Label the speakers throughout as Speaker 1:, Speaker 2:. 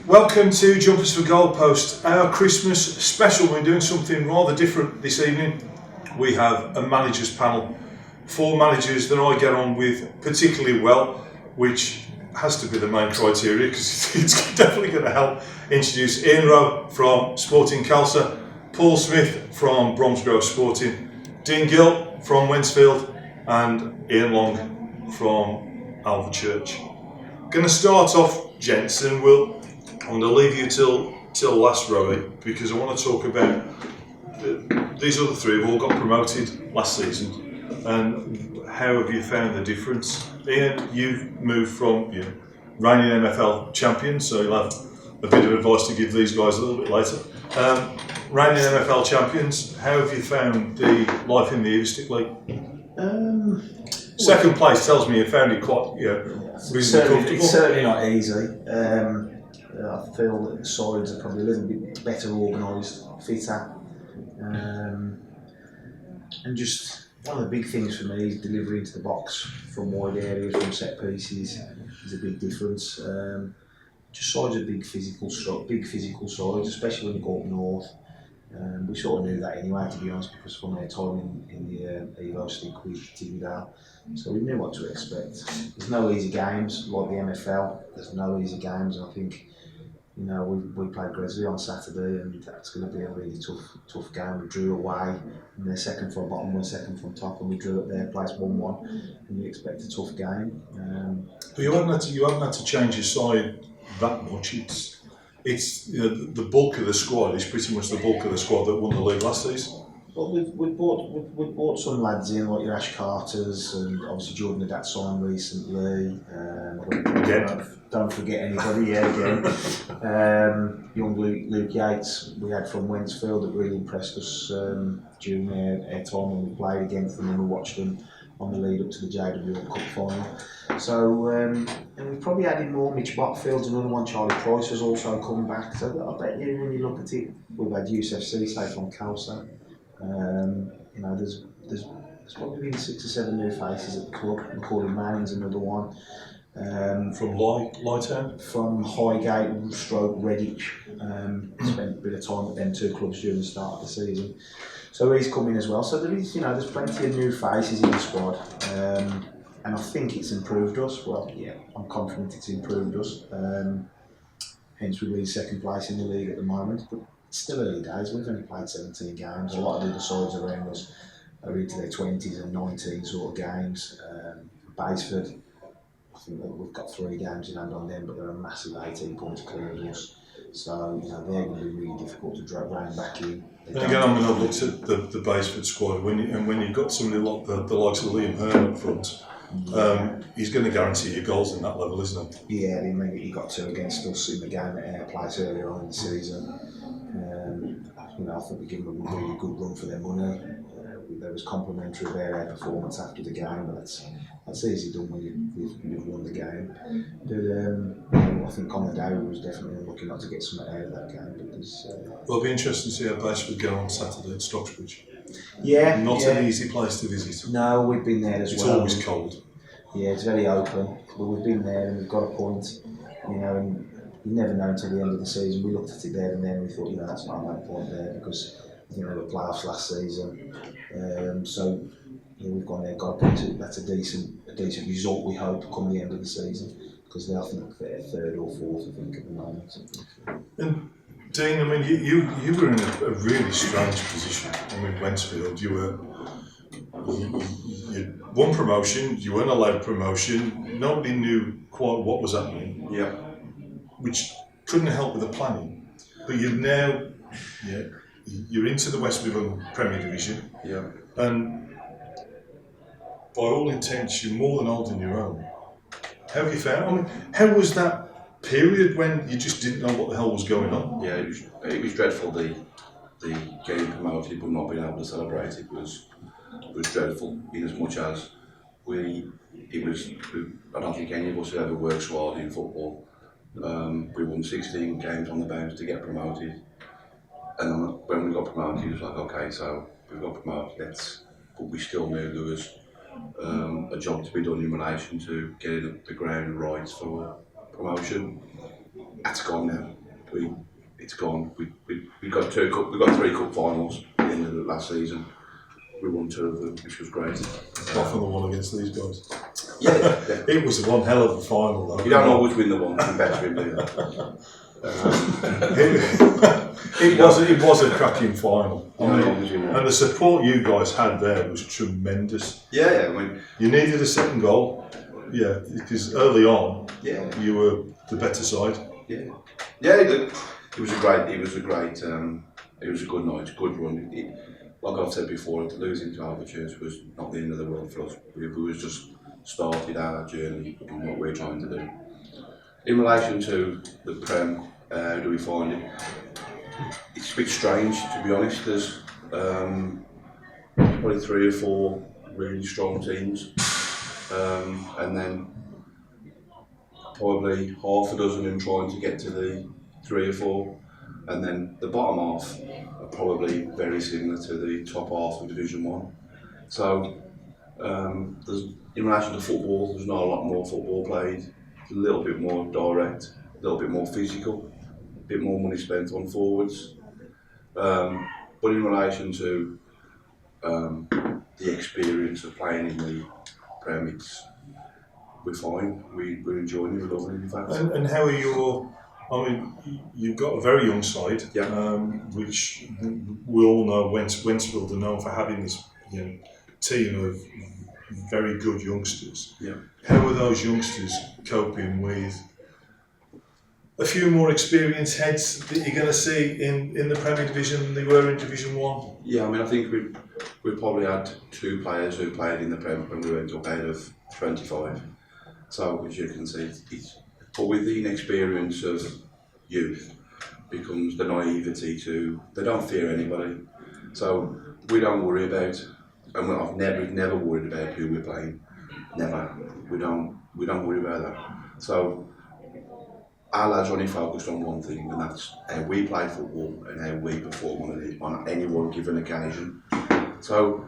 Speaker 1: Welcome to Jumpers for Goalposts, our Christmas special. We're doing something rather different this evening. We have a managers panel, 4 managers that I get on with particularly well, which has to be the main criteria because it's definitely going to help introduce Ian Rowe from Sporting Khalsa, Paul Smith from Bromsgrove Sporting, Dean Gill from Wednesfield, and Ian Long from Alvechurch. Going to start off, gents, and I'm going to leave you till last, Rowie, because I want to talk about these other 3 have all got promoted last season, and how have you found the difference? Ian, you've moved from reigning MFL champion, so you'll have a bit of advice to give these guys a little bit later. Reigning MFL champions, how have you found the life in the Evistic League? Second place tells me you found it quite reasonably comfortable.
Speaker 2: It's certainly not easy. I feel that the sides are probably a little bit better organised, fitter, and just one of the big things for me is delivery into the box from wide areas, from set pieces is a big difference. Just sides are big physical sides, especially when you go up north. We sort of knew that anyway, to be honest, because from our time in the Evo stick we did that. So we knew what to expect. There's no easy games like the MFL. There's no easy games, and I think we played Gresley on Saturday, and that's going to be a really tough game. We drew away, and they're second from bottom, we're second from top, and we drew at their place 1-1, and we expect a tough game.
Speaker 1: But you haven't had to change your side that much. It's the bulk of the squad is pretty much the bulk of the squad that won the league last season.
Speaker 2: Well, we've bought some lads in, like your Ash Carters, and obviously Jordan had that signed recently. Don't forget anybody, again. Young Luke Yates we had from Wednesfield that really impressed us during our time when we played against them and we watched them on the lead up to the JWL Cup final. So, and we've probably added more. Mitch Botfield's another one. Charlie Price has also come back. So I bet you when you look at it, we've had Yusuf Cisse from Khalsa. There's probably been 6 or 7 new faces at the club. Macaulay Manning's another one.
Speaker 1: From Lytown?
Speaker 2: From Highgate, Redditch. Spent a bit of time at them 2 clubs during the start of the season. So he's coming as well. So there is, there's plenty of new faces in the squad. And I think it's improved us. Well, yeah, I'm confident it's improved us. Hence we're in 2nd place in the league at the moment. But it's still early days. We've only played 17 games. A lot of the other sides around us are into their 20s and 19 sort of games. Baseford, I think that we've got 3 games in hand on them, but they're a massive 18 points clear of us. So they're going to be really difficult to drag round back in.
Speaker 1: And again, I'm going to look at the Baseford squad. When you've got somebody like the likes of Liam Hearn up front, he's going to guarantee you goals in that level, isn't he?
Speaker 2: Yeah, I mean, he got 2 against us in the game at our place earlier on in the season. I think we gave them a really good run for their money. There was complimentary of their performance after the game, but that's easy done when you've won the game. But I think on the day we was definitely looking not to get something out of that game. But
Speaker 1: it'll be interesting to see how Baseford go on Saturday at Stocksbridge.
Speaker 2: Yeah,
Speaker 1: not an easy place to visit.
Speaker 2: No, we've been there as well.
Speaker 1: It's always cold.
Speaker 2: Yeah, it's very open, but we've been there and we've got a point. And you never know until the end of the season. We looked at it there and then we thought, that's not a bad point there because they were playoffs last season. So we've gone there, got a point. That's a decent result. We hope come the end of the season because I think they're 3rd or 4th. I think at the moment.
Speaker 1: And Dean, I mean, you were in a really strange position. I mean, Wednesfield, you won promotion. You weren't allowed promotion. Nobody knew quite what was happening.
Speaker 3: Yeah.
Speaker 1: Which couldn't help with the planning. But you've now, you're into the West Midland Premier Division.
Speaker 3: Yeah.
Speaker 1: And by all intents, you're more than holding your own. How have you found? I mean, how was that period when you just didn't know what the hell was going on?
Speaker 3: Yeah, it was dreadful. The getting promoted but not being able to celebrate it was dreadful. In as much as I don't think any of us had ever worked so hard in football. We won 16 games on the bounce to get promoted, and when we got promoted, it was like, okay, so we've got promoted. But we still knew there was a job to be done in relation to getting the ground right for promotion. That's gone now. it's gone. We got 3 cup finals at the end of the last season. We won 2 of them, which was great.
Speaker 1: Apart from the one against these guys.
Speaker 3: Yeah.
Speaker 1: It was one hell of a final though.
Speaker 3: You don't always win the one, you better win
Speaker 1: It was a cracking final. And the support you guys had there was tremendous.
Speaker 3: Yeah, I mean,
Speaker 1: you needed a second goal. Yeah, because early on, you were the better side.
Speaker 3: Yeah. It was a good night, good run. Like I've said before, losing to Alvechurch was not the end of the world for us. We was just started our journey in what we're trying to do. In relation to the Prem, how do we find it? It's a bit strange, to be honest. There's probably 3 or 4 really strong teams, and then probably half a dozen in trying to get to the 3 or 4, and then the bottom half are probably very similar to the top half of Division 1. So, in relation to football, there's not a lot more football played. It's a little bit more direct, a little bit more physical, a bit more money spent on forwards. But in relation to the experience of playing in the Prem, we're fine. We're enjoying it. We're loving it, in fact.
Speaker 1: And how are your? I mean, you've got a very young side, which we all know. Wednesfield are known for having this team of very good youngsters.
Speaker 3: Yeah.
Speaker 1: How are those youngsters coping with a few more experienced heads that you're going to see in the Premier Division than they were in Division 1?
Speaker 3: Yeah, I mean, I think we probably had 2 players who played in the Prem when we went up out of 25. So, as you can see, but with the inexperience of youth becomes the naivety to, they don't fear anybody. So, we don't worry about, and I've never worried about who we're playing. Never. We don't worry about that. So, our lads are only focused on one thing, and that's how we play football and how we perform on any one given occasion. So,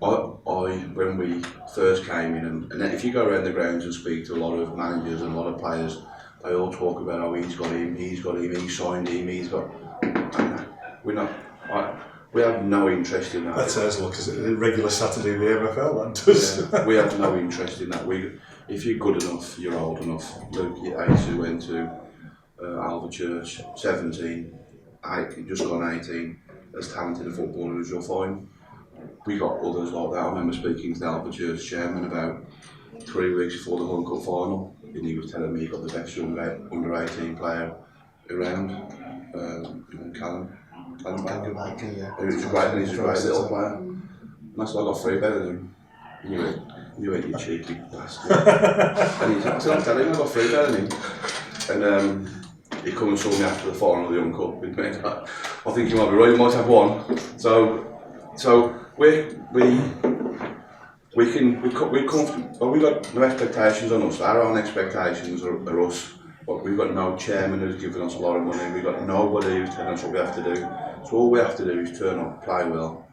Speaker 3: when we first came in, and if you go around the grounds and speak to a lot of managers and a lot of players, they all talk about, oh, he's got him, he signed him, he's got. We're not. We have no interest in that.
Speaker 1: That sounds like a regular Saturday in the MFL, that does.
Speaker 3: Yeah, we have no interest in that. If you're good enough, you're old enough. Luke, who went to Alvechurch, 17, just gone 18, as talented a footballer as you'll find. We got others like that. I remember speaking to the Alvechurch chairman about 3 weeks before the Long Cup final, and he was telling me he got the best under 18 player around, Callum Baker. He's a great little player. And that's why I got 3 better than him. You ain't you cheeky bastard. And I said, I'm telling him I got 3 better than him. And he come and saw me after the final of the Young Cup. I think he might be right, he might have 1. So we're comfortable. Well, we've got no expectations on us. Our own expectations are us. But we've got no chairman who's giving us a lot of money. We've got nobody who's telling us what we have to do. So all we have to do is turn up, play well,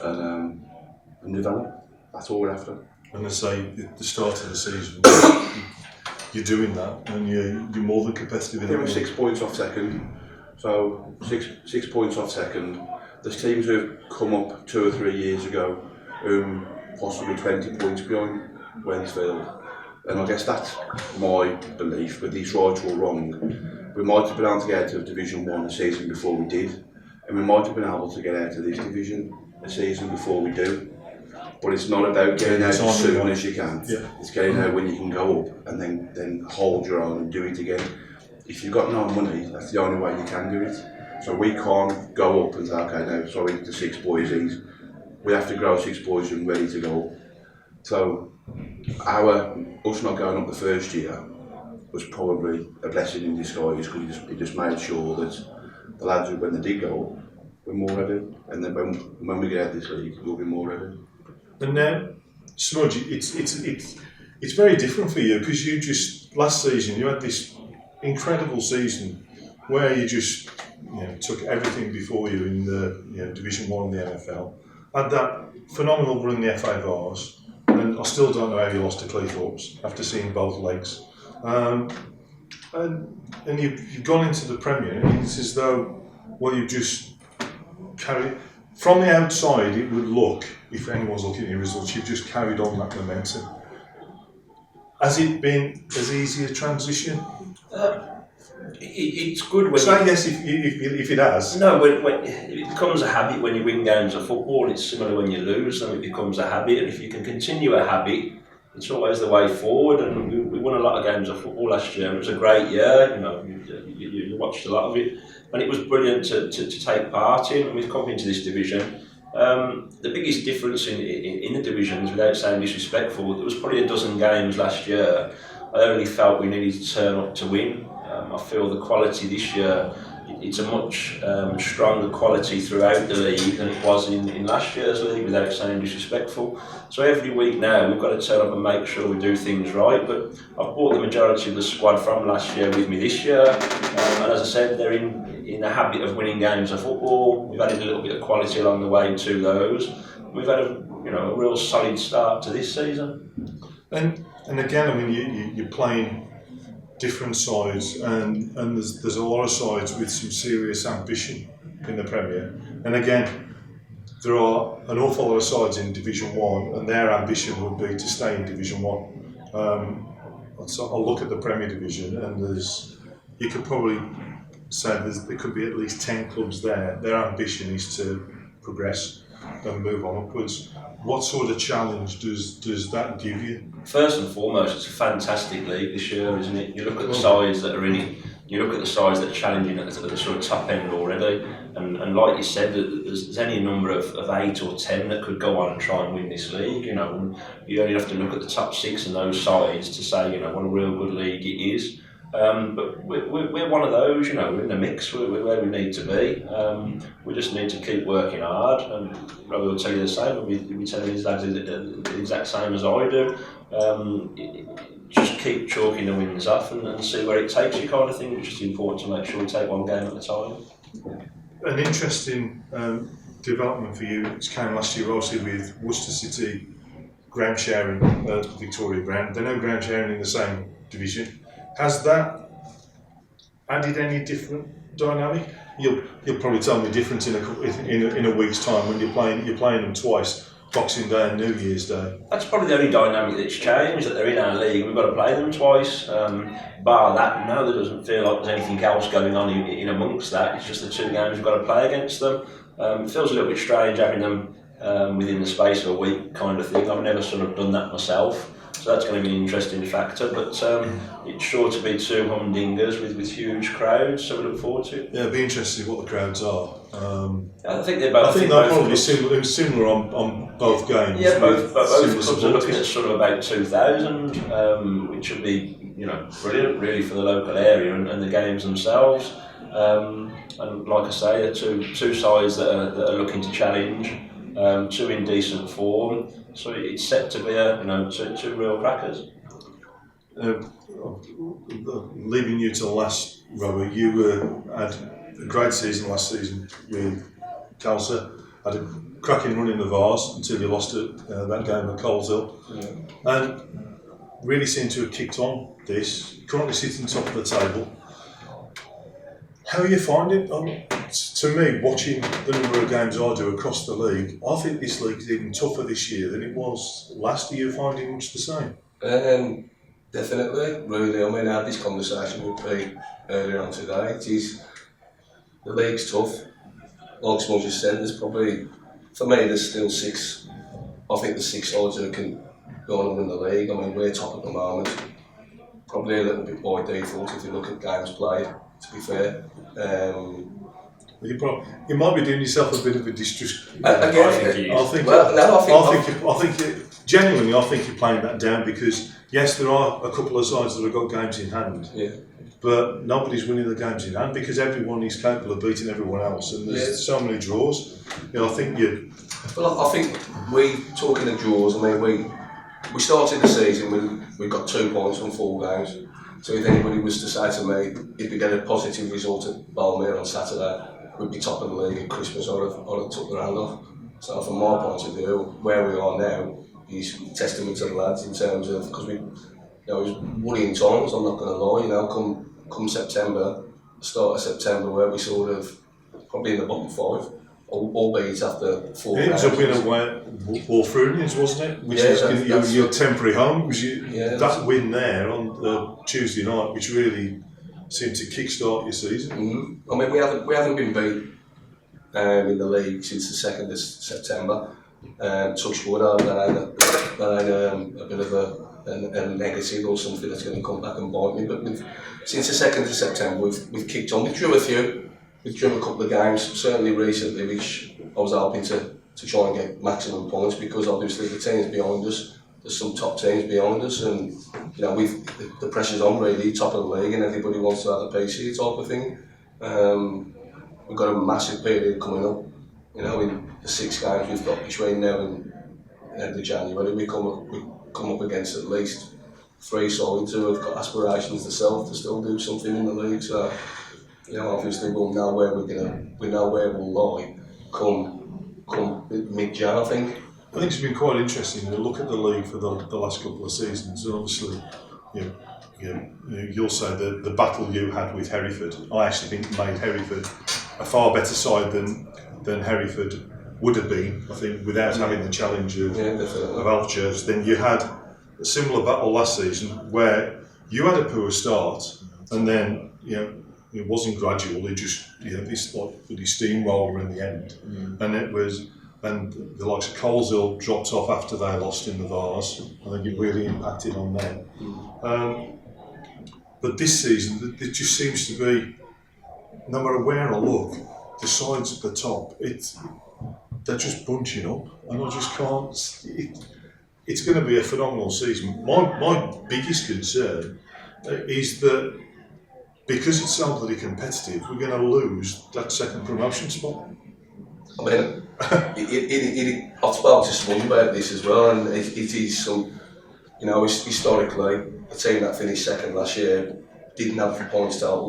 Speaker 3: and develop. That's all we're after.
Speaker 1: And I say, at the start of the season, you're doing that, and you're more than competitive in
Speaker 3: it. We're 6 points off second. So 6 points off second. There's teams who've come up 2 or 3 years ago, possibly 20 points behind Wednesfield. And I guess that's my belief, whether it's right or wrong. We might have been able to get out of Division 1 the season before we did, and we might have been able to get out of this division the season before we do. But it's not about getting out as soon as you can. Yeah. It's getting out when you can go up and then hold your own and do it again. If you've got no money, that's the only way you can do it. So we can't go up and say, okay, now sorry, the 6 boys is. We have to grow 6 boys and ready to go up. So us not going up the first year was probably a blessing in disguise, because he just made sure that the lads, when they did go up, were more ready, and then when we get out this league, we'll be more ready.
Speaker 1: And now, Smudge, it's very different for you, because you just last season you had this incredible season where you just took everything before you in the Division 1 in the NFL, had that phenomenal run in the FA Vars. And I still don't know how you lost to Cleethorpes after seeing both legs. And you've gone into the Premier, and it's as though, well, you've just carried, from the outside it would look, if anyone's looking at your results, you've just carried on that momentum. Has it been as easy a transition?
Speaker 4: It's good when
Speaker 1: Say yes if it has.
Speaker 4: No, when it becomes a habit when you win games of football. It's similar when you lose them, it becomes a habit, and if you can continue a habit, it's always the way forward. And we won a lot of games of football last year. It was a great year, you watched a lot of it, and it was brilliant to take part in. And we've come into this division. The biggest difference in the divisions, without saying disrespectful, there was probably a dozen games last year I only felt we needed to turn up to win. I feel the quality this year, it's a much stronger quality throughout the league than it was in last year's league, without saying disrespectful. So every week now we've got to turn up and make sure we do things right. But I've brought the majority of the squad from last year with me this year, and as I said, they're in the habit of winning games of football. We've added a little bit of quality along the way to those. We've had a real solid start to this season.
Speaker 1: And again, I mean, you're playing different sides, and there's a lot of sides with some serious ambition in the Premier. And again, there are an awful lot of sides in Division 1, and their ambition would be to stay in Division 1. So I'll look at the Premier Division, and you could probably say there could be at least 10 clubs there. Their ambition is to progress and move on upwards. What sort of challenge does that give you?
Speaker 4: First and foremost, it's a fantastic league this year, isn't it? You look at the sides that are in it, you look at the sides that are challenging at the sort of top end already, and like you said, there's any number of 8 or 10 that could go on and try and win this league, and you only have to look at the top 6 and those sides to say, what a real good league it is. But we're one of those, we're in the mix, we're where we need to be. We just need to keep working hard, and Robbie will tell you the same, we'll be telling his lads the exact same as I do. Just keep chalking the wins off and see where it takes you, kind of thing. It's just important to make sure we take one game at a time.
Speaker 1: An interesting development for you, which came last year obviously with Worcester City ground sharing Victoria Ground. They're no ground sharing in the same division. Has that added any different dynamic? You'll probably tell me different in a week's time when you're playing them twice, Boxing Day and New Year's Day. That's
Speaker 4: probably the only dynamic that's changed, that they're in our league. We've got to play them twice. Bar that, no, there doesn't feel like there's anything else going on in amongst that. It's just the 2 games we've got to play against them. It feels a little bit strange having them within the space of a week, kind of thing. I've never sort of done that myself. So that's going to be an interesting factor, but it's sure to be 2 humdingers with huge crowds, so we look forward to it.
Speaker 1: Yeah, it'd be interesting what the crowds are.
Speaker 4: I think they're both.
Speaker 1: I think they're probably similar on both games.
Speaker 4: Yeah, both clubs are looking at sort of about 2,000, which would be brilliant really for the local area and the games themselves. And like I say, they're two sides that are looking to challenge, 2 in decent form. So it's set to be two real crackers.
Speaker 1: Leaving you to the last, Robert, you had a great season last season with Khalsa. Had a cracking run in the Vars until you lost that game at Coleshill. Yeah. And really seem to have kicked on this. Currently sitting top of the table. How are you finding it? To me, watching the number of games I do across the league, I think this league's even tougher this year than it was last year. Finding much the same?
Speaker 5: Definitely, really. I mean, I had this conversation with Pete earlier on today. The league's tough. Like Smudge just said, there's probably, for me, there's still 6. I think there's 6 sides that can go on and win the league. I mean, we're top at the moment. Probably a little bit by default if you look at games played, to be fair.
Speaker 1: You might be doing yourself a bit of a disrespect. Genuinely, I think you're playing that down because yes, there are a couple of sides that have got games in hand.
Speaker 5: Yeah.
Speaker 1: But nobody's winning the games in hand because everyone is capable of beating everyone else, and there's so many draws. I think
Speaker 5: Well, I think talking of draws. I mean, we started the season we got 2 points from 4 games. So if anybody was to say to me, if we get a positive result at Balmere on Saturday, we'd be top of the league at Christmas, I'd have took their hand off. So from my point of view, where we are now is testament to the lads in terms of, because it was worrying times, I'm not going to lie, come September, start of September, where we sort of probably in the bottom 5, albeit after 4
Speaker 1: It was
Speaker 5: games.
Speaker 1: a win away Walfrunians, wasn't it? Which
Speaker 5: Yeah,
Speaker 1: is your temporary home. It was that win there on Tuesday night, which really seemed to kick-start your season.
Speaker 5: Mm-hmm. I mean, we haven't been beat in the league since the 2nd of September. Touch wood, that ain't a bit of a negative or something that's going to come back and bite me. But since the 2nd of September, we've kicked on. We drew a few. We drew a couple of games, certainly recently, which I was hoping to try and get maximum points, because obviously the teams behind us, there's some top teams behind us, and the pressure's on really, top of the league, and everybody wants to have a piece of it type of thing. We've got a massive period coming up. In the 6 games we've got between now and the end of January, we come up against at least 3 sides who have got aspirations themselves to still do something in the league. So, obviously we'll know where we'll lie come mid-Jan, I think.
Speaker 1: I think it's been quite interesting to look at the league for the last couple of seasons, and obviously, you'll say the battle you had with Hereford, I actually think made Hereford a far better side than Hereford would have been, I think, without having the challenge of Alvechurch. Then you had a similar battle last season where you had a poor start, and then it wasn't gradual. It just this really steamroller in the end, and the likes of Coleshill dropped off after they lost in the Vars. I think it really impacted on them. But this season, it just seems to be, no matter where I look, the sides at the top, they're just bunching up, and I just can't. It's going to be a phenomenal season. My biggest concern is that because it's so bloody competitive, we're going to lose that second promotion spot.
Speaker 5: I mean, I've spoken to someone about this as well, and it is some, historically, a team that finished second last year didn't have the points total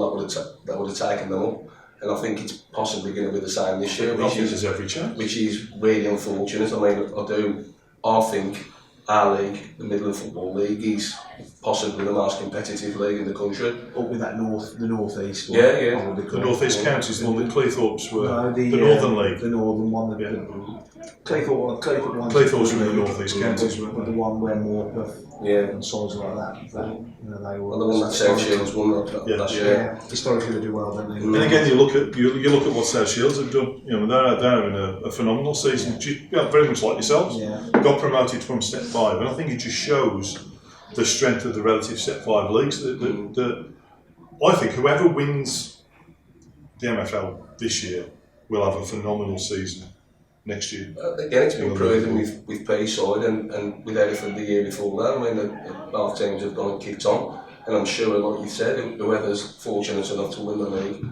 Speaker 5: that would have taken them up, and I think it's possibly going to be the same this year, which is really unfortunate. I mean, I think our league, the Midland Football League, is possibly the most competitive league in the country.
Speaker 2: Up with that the northeast one.
Speaker 5: Yeah.
Speaker 1: The northeast counties, the one that Cleethorpes were. The northern league.
Speaker 2: The northern one.
Speaker 1: Cleethorpes were in the northeast counties, weren't they?
Speaker 2: The one where Morpeth and sides like that. They were.
Speaker 5: And the one that South Shields won last year.
Speaker 2: Yeah, historically they do well, don't they?
Speaker 1: And again, you look at what South Shields have done. They're having a phenomenal season. Very much like yourselves.
Speaker 2: Yeah.
Speaker 1: Got promoted from Step 5, and I think it just shows the strength of the relative Step 5 leagues. I think whoever wins the MFL this year will have a phenomenal season next year.
Speaker 5: Again, it's been proven with Payside and with Hereford the year before that. I mean, both teams have gone and kicked on, and I'm sure, like you said, whoever's fortunate enough to win the league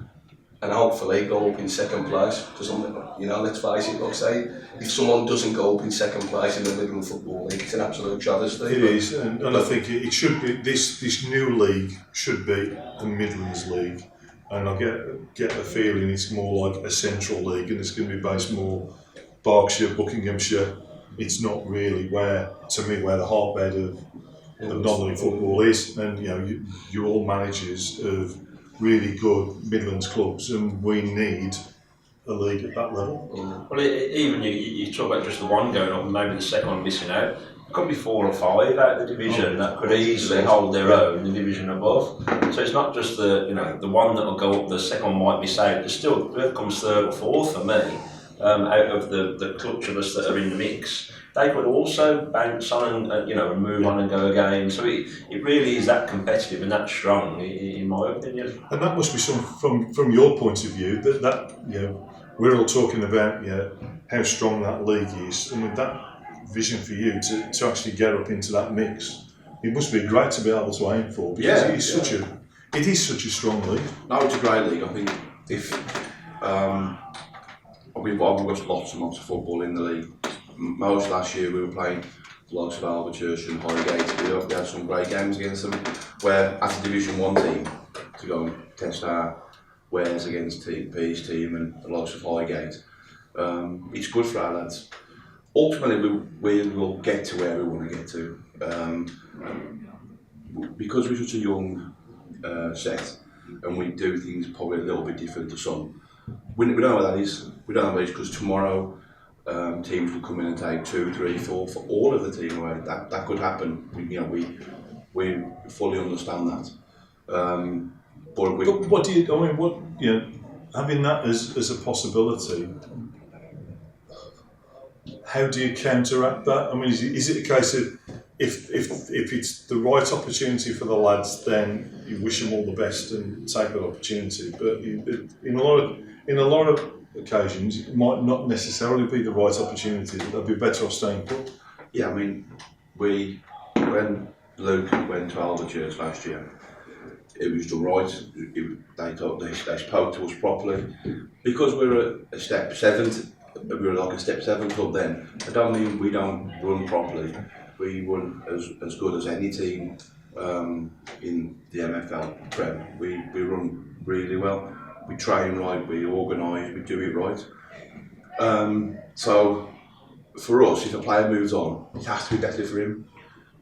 Speaker 5: and hopefully go up in second place, because let's face it, like I say, if someone doesn't go up in second place in the Midland Football League, it's an absolute travesty.
Speaker 1: It is, and I think it should be, this new league should be a Midlands league, and I get the feeling it's more like a central league, and it's going to be based more Berkshire, Buckinghamshire. It's not really where the heartbed of Northern football is, and you're all managers of really good Midlands clubs, and we need a league at that level.
Speaker 4: Well, even you talk about just the one going up and maybe the second one missing out. It could be 4 or 5 out of the division that could easily hold their own in the division above. So it's not just the one that will go up, the second one might miss out. There's still, whoever comes 3rd or 4th for me, out of the clutch of us that are in the mix, they could also bounce on and move on and go again. So it really is that competitive and that strong, in my opinion.
Speaker 1: And that must be from your point of view that we're all talking about how strong that league is. I mean, that vision for you to actually get up into that mix, it must be great to be able to aim for, because it is such a strong league.
Speaker 3: No, it's a great league. I think if I've watched lots and lots of football in the league. Most last year we were playing the likes of Alvechurch and Highgate. We had some great games against them, where as a Division 1 team, to go and test our wares against P's team and the likes of Highgate, it's good for our lads. Ultimately we will get to where we want to get to. because we're such a young set, and we do things probably a little bit different to some. We don't know what that is. We don't know what it is because tomorrow teams will come in and take 2, 3, 4 for all of the team away. That could happen. We fully understand that. But
Speaker 1: what do you? I mean, what having that as a possibility. How do you counteract that? I mean, is it a case of if it's the right opportunity for the lads, then you wish them all the best and take that opportunity. But in a lot of occasions, it might not necessarily be the right opportunity. They'd be better off staying put.
Speaker 3: Yeah, I mean, when Luke went to Alvechurch last year, it was done right. They spoke to us properly because we're a step 7. We were like a step 7 club then. I don't mean we don't run properly. We run as good as any team in the MFL Prem. We run really well. We train right, we organise, we do it right. So for us, if a player moves on, it has to be better for him.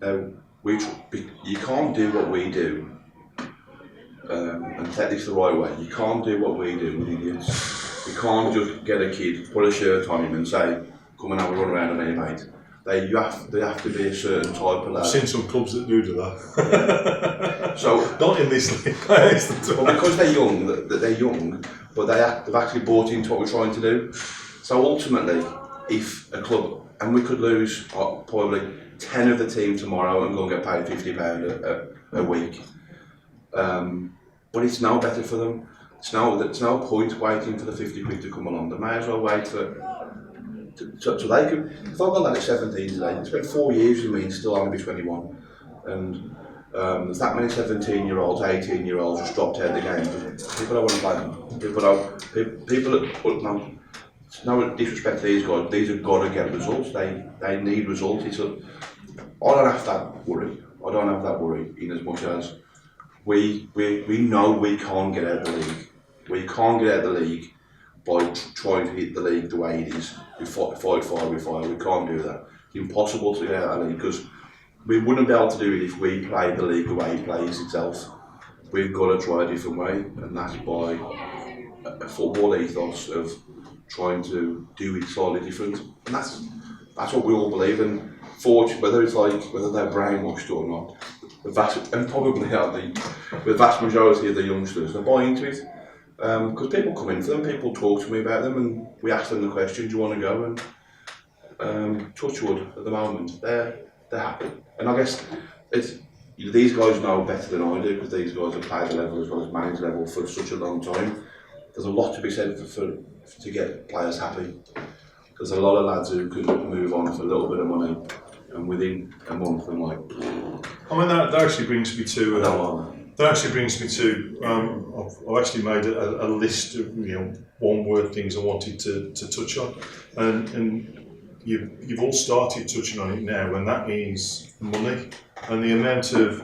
Speaker 3: Now, you can't do what we do and take this the right way. You can't do what we do with idiots. You can't just get a kid, put a shirt on him and say, come and have a run around and mate. They have to be a certain type of lad.
Speaker 1: I've seen some clubs that do that.
Speaker 3: So
Speaker 1: not in this league.
Speaker 3: Well, because they're young, but they've actually bought into what we're trying to do. So ultimately, if a club, and we could lose probably 10 of the team tomorrow and go and get paid £50 a week, but it's now better for them. It's no point waiting for the 50 quid to come along. They may as well wait so they could. If I've got that at 17 today, it's been 4 years with me and still only be 21. And there's that many 17-year-olds, 18-year-olds just dropped out of the game. People don't want to play them. People no disrespect to these guys, these have got to get results. They need results. I don't have that worry in as much as we know we can't get out of the league. We can't get out of the league by trying to hit the league the way it is. We fight fire with fire. We can't do that. It's impossible to get out of the league because we wouldn't be able to do it if we played the league the way it plays itself. We've got to try a different way, and that's by a football ethos of trying to do it slightly different. And that's what we all believe in. Whether they're brainwashed or not, the vast majority of the youngsters are buying into it. Because people come in for them, people talk to me about them, and we ask them the question, do you want to go? And touch wood, at the moment, they're happy. And I guess these guys know better than I do, because these guys have played the level as well as managed level for such a long time. There's a lot to be said to get players happy. There's a lot of lads who can move on for a little bit of money, and within a month, I'm like...
Speaker 1: I mean, that actually brings me to... I've actually made a list of one-word things I wanted to touch on, and you've all started touching on it now, and that means money and the amount of.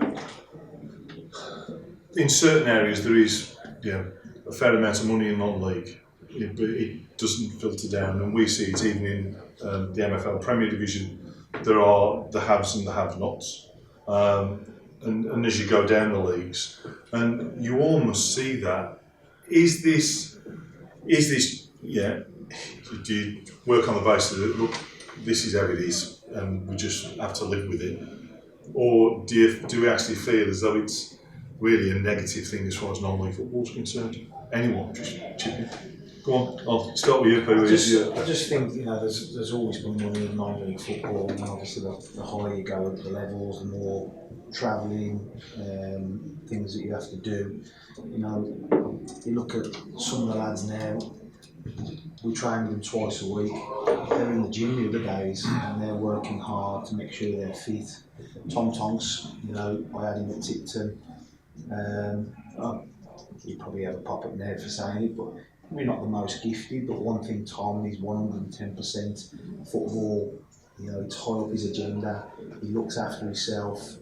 Speaker 1: In certain areas, there is a fair amount of money in non-league, but it doesn't filter down, and we see it even in the MFL Premier Division. There are the haves and the have-nots. And as you go down the leagues, and you almost see that. Is this? Yeah. Do you work on the basis that look, this is how it is, and we just have to live with it, or do we actually feel as though it's really a negative thing as far as non-league football is concerned? Anyone, just chip in. Go on, I'll start with you, Pooh.
Speaker 2: I just think there's always been money in non-league football, and obviously the higher you go up the levels, the more travelling, things that you have to do. You look at some of the lads now. We train with them twice a week. They're in the gym the other days, and they're working hard to make sure they're fit. Tom Tonks, I had him at Tipton. He'd probably have a pop up there for saying it, but we're not the most gifted. But one thing, Tom, he's 110% football. He's high up his agenda. He looks after himself.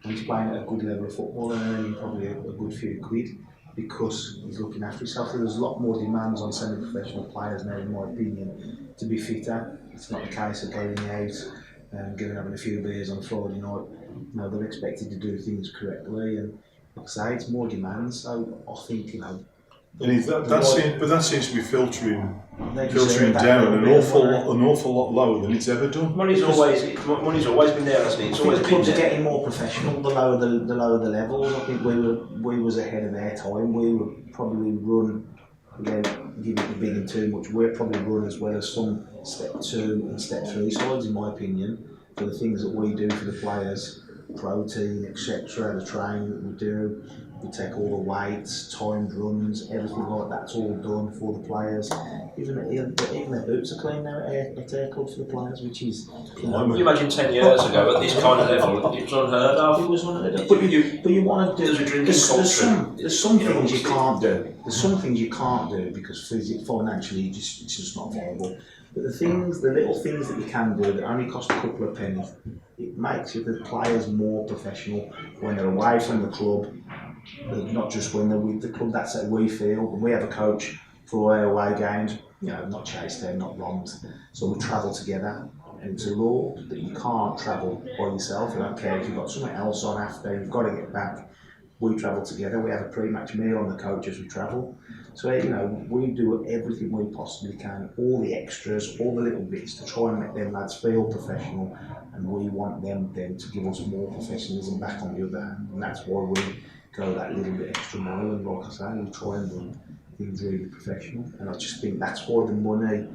Speaker 2: He's playing at a good level of football and earning probably a good few quid because he's looking after himself. There's a lot more demands on semi-professional players now, in my opinion, to be fitter. It's not a case of going out Given having a few beers on Friday night, they're expected to do things correctly, and like I say, it's more demand. So I think
Speaker 1: And that seems to be filtering
Speaker 2: that
Speaker 1: down
Speaker 2: little
Speaker 1: an
Speaker 2: bit
Speaker 1: awful lot lower than it's ever done.
Speaker 4: Money's always been there, hasn't it? It's
Speaker 2: I think
Speaker 4: always
Speaker 2: the
Speaker 4: been
Speaker 2: clubs are
Speaker 4: there.
Speaker 2: getting more professional. The lower the levels, I think we was ahead of their time. We were probably run, without giving it the bigging too much. We're probably run as well as some step 2 and step 3 sides, in my opinion, for the things that we do for the players, protein, etc. The training that we do. We take all the weights, timed runs, everything like that's all done for the players. Even the boots are clean now at their club for the players, which is.
Speaker 4: You imagine 10 years ago at this kind of level, it was unheard of.
Speaker 2: It was unheard of. But you want to do.
Speaker 4: There's a drinking culture.
Speaker 2: There's some things you can't do. There's some things you can't do because financially it's just not viable. But the little things that you can do that only cost a couple of pennies, it makes the players more professional when they're away from the club. Not just when they're with the club. That's how we feel. When we have a coach for our away games, not chased down, not wronged. So we travel together, and it's a law that you can't travel by yourself. I don't care if you've got something else on after, you've got to get back. We travel together. We have a pre-match meal on the coach as we travel. So we do everything we possibly can, all the extras, all the little bits to try and make them lads feel professional, and we want them to give us more professionalism back on the other hand, and that's why we go that little bit extra mile, and like I say, we try and do things really professional, and I just think that's why the money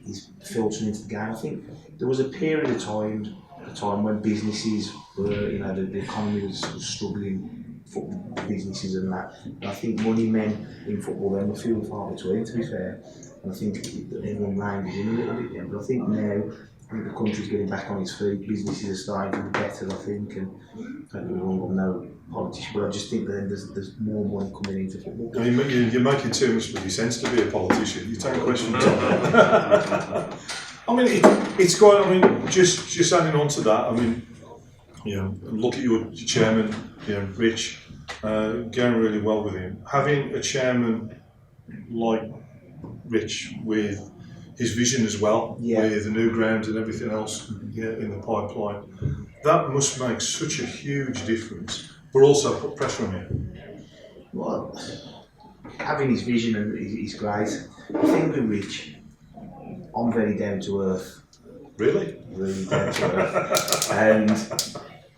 Speaker 2: is filtering into the game. I think there was a period of time when businesses were, the economy was struggling, football businesses and that, and I think money men in football then were few and far between, to be fair, and I think everyone rounded in a little bit then, but I think now the country's getting back on its feet, businesses are starting to be better, I think, and don't get me wrong, I'm no politician, but I just think that there's more money coming into football.
Speaker 1: You're making too much bloody sense to be a politician. You take questions. I mean, it's quite. I mean, just adding on to that. I mean, look at your chairman, Rich, going really well with him. Having a chairman like Rich with his vision as well, with the new ground and everything else in the pipeline, that must make such a huge difference, but also put pressure on you.
Speaker 2: Well, having his vision is great. The thing with Rich, I'm very down to earth.
Speaker 1: Really?
Speaker 2: Really down to earth. And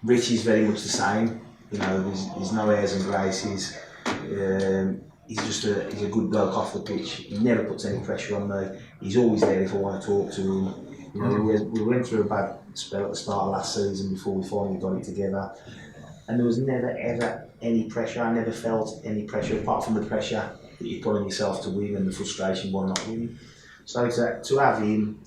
Speaker 2: Rich is very much the same. There's no airs and graces. He's a good bloke off the pitch. He never puts any pressure on me. He's always there if I want to talk to him. We went through a bad spell at the start of last season before we finally got it together, and there was never ever any pressure. I never felt any pressure apart from the pressure that you put on yourself to win and the frustration by not winning. So to have him,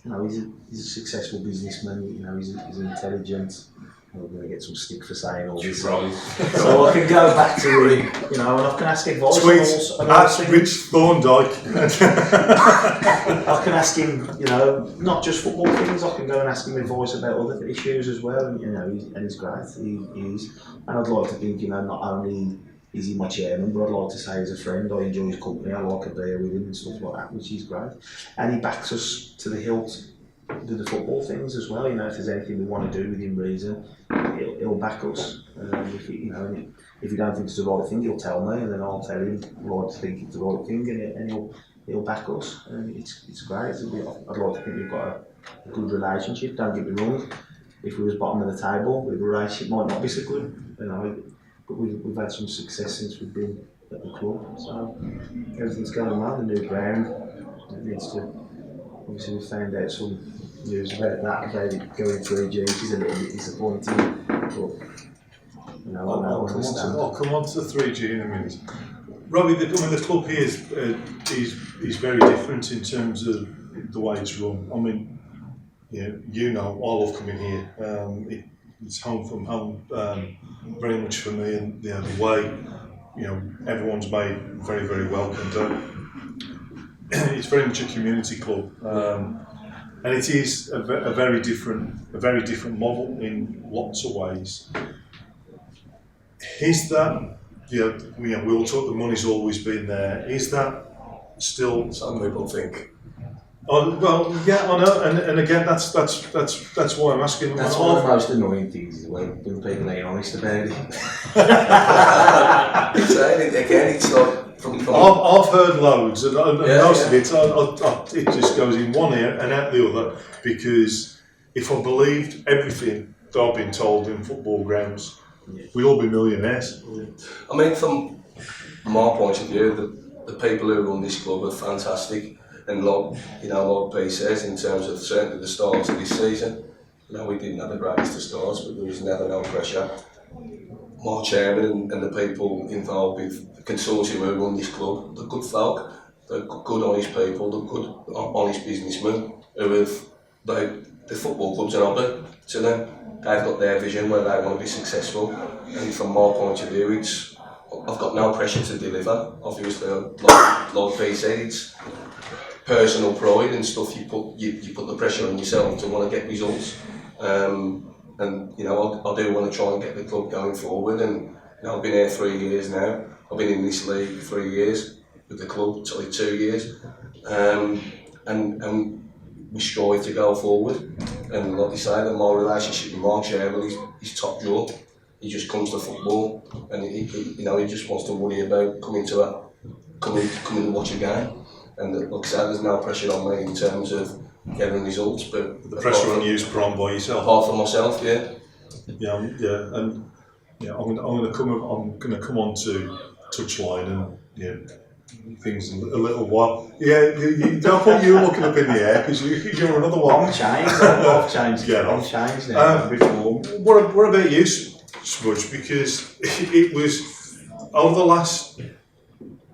Speaker 2: he's a successful businessman. He's intelligent. I'm going to get some stick for saying all this. So I can go back to him, and I can ask advice.
Speaker 1: Tweet at Rich Thorndike.
Speaker 2: I can ask him, not just football things. I can go and ask him advice about other issues as well. And he's great. He is, and I'd like to think, not only is he my chairman, but I'd like to say he's a friend. I enjoy his company. I like a beer with him and stuff like that, which is great. And he backs us to the hilt. Do the football things as well. If there's anything we want to do within reason, he'll back us. If you don't think it's the right thing, he'll tell me, and then I'll tell him I think it's the right thing, and he'll back us. And it's great. I'd like to think we've got a good relationship. Don't get me wrong. If we was bottom of the table, the relationship might not be so good. But we've had some success since we've been at the club. So everything's going well. The new ground needs to. Obviously, we found out some news about that, about it going 3G, which is a little bit disappointing. But
Speaker 1: I'll come on to the 3G in a minute. Robbie, the club here is very different in terms of the way it's run. I mean, I love coming here. It's home from home, very much for me, and the way everyone's made very, very welcome. It's very much a community club, and it is a very different model in lots of ways. Is that we'll talk. The money's always been there. Is that still?
Speaker 5: Some people think
Speaker 1: Oh, well, yeah, I know, and again, that's why I'm asking.
Speaker 2: That's one of the most annoying things is when people ain't honest about it.
Speaker 5: It's like from
Speaker 1: I've heard loads, and most of it just goes in one ear and out the other, because if I believed everything that I've been told in football grounds, we'd all be millionaires.
Speaker 5: I mean, from my point of view, the people who run this club are fantastic. And like P says, in terms of certainly the start of this season, we didn't have the greatest of starts, but there was never no pressure. My chairman and the people involved with the consortium who run this club, they're good folk, they're good honest people, they're good honest businessmen who have, the football club's an hobby to them. They've got their vision where they want to be successful, and from my point of view, I've got no pressure to deliver. Obviously, like P said, it's personal pride and stuff. You put the pressure on yourself to want to get results, and I do want to try and get the club going forward. And I've been here 3 years now. I've been in this league 3 years with the club, sorry, 2 years, and we strive to go forward. And like you say, that my relationship with my chairman is top drawer. He just comes to football, and he just wants to worry about coming to watch a game. And like I said, there's no pressure on me in terms of getting results, but
Speaker 1: the pressure on you is put on by yourself.
Speaker 5: Apart from myself, yeah.
Speaker 1: And I'm going to come on to touchline and things in a little while. Yeah, don't put you looking up in the air because you're another one.
Speaker 2: I'm changed. I've changed.
Speaker 1: Yeah,
Speaker 2: I'm changed now.
Speaker 1: What about you, Smudge? Because it was over the last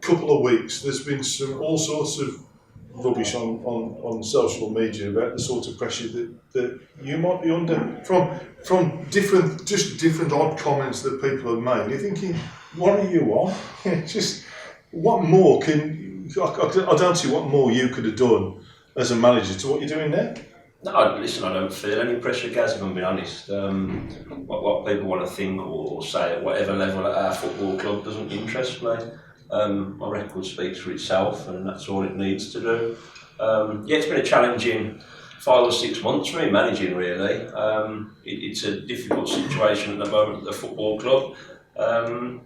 Speaker 1: couple of weeks, there's been all sorts of rubbish on social media about the sort of pressure that you might be under from different odd comments that people have made. You're thinking, what are you on? Just what more I don't see what more you could have done as a manager to what you're doing now.
Speaker 4: No, listen, I don't feel any pressure, Gaz, if I'm being honest. What people want to think or say at whatever level at our football club doesn't interest me. My record speaks for itself, and that's all it needs to do. It's been a challenging 5 or 6 months for me managing, really. It's a difficult situation at the moment at the football club,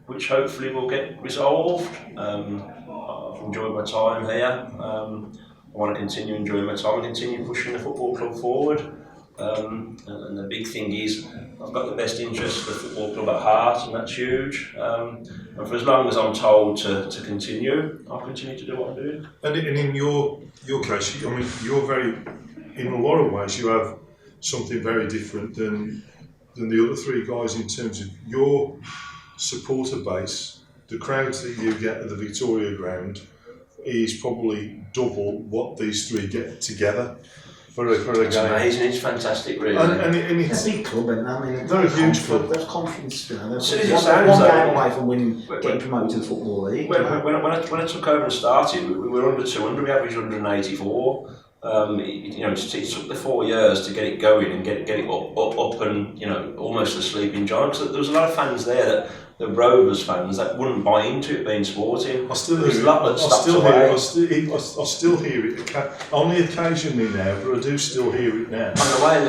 Speaker 4: which hopefully will get resolved. I've enjoyed my time here. I want to continue enjoying my time and continue pushing the football club forward. And the big thing is, I've got the best interests of the football club at heart, and that's huge. And for as long as I'm told to continue, I'll continue to do what I'm doing.
Speaker 1: And in your case, I mean, you're very, in a lot of ways, you have something very different than the other three guys in terms of your supporter base. The crowds that you get at the Victoria Ground is probably double what these three get together for a
Speaker 4: It's
Speaker 1: game.
Speaker 4: amazing, it's fantastic, really.
Speaker 1: And it's
Speaker 2: a big club, and I mean,
Speaker 1: they're a huge club.
Speaker 2: There's confidence, They're
Speaker 4: So it
Speaker 2: one
Speaker 4: sounds like-
Speaker 2: game away from getting promoted to the Football League.
Speaker 4: When I took over and started, we were under 200, we averaged 184. It took the 4 years to get it going and get it up and, almost a sleeping giant. Because there was a lot of fans there that the Rovers fans that wouldn't buy into it being sporting.
Speaker 1: I still
Speaker 4: There's
Speaker 1: hear
Speaker 4: a lot that stops away.
Speaker 1: I still hear it. Only occasionally now, but I do still hear it now.
Speaker 4: On the way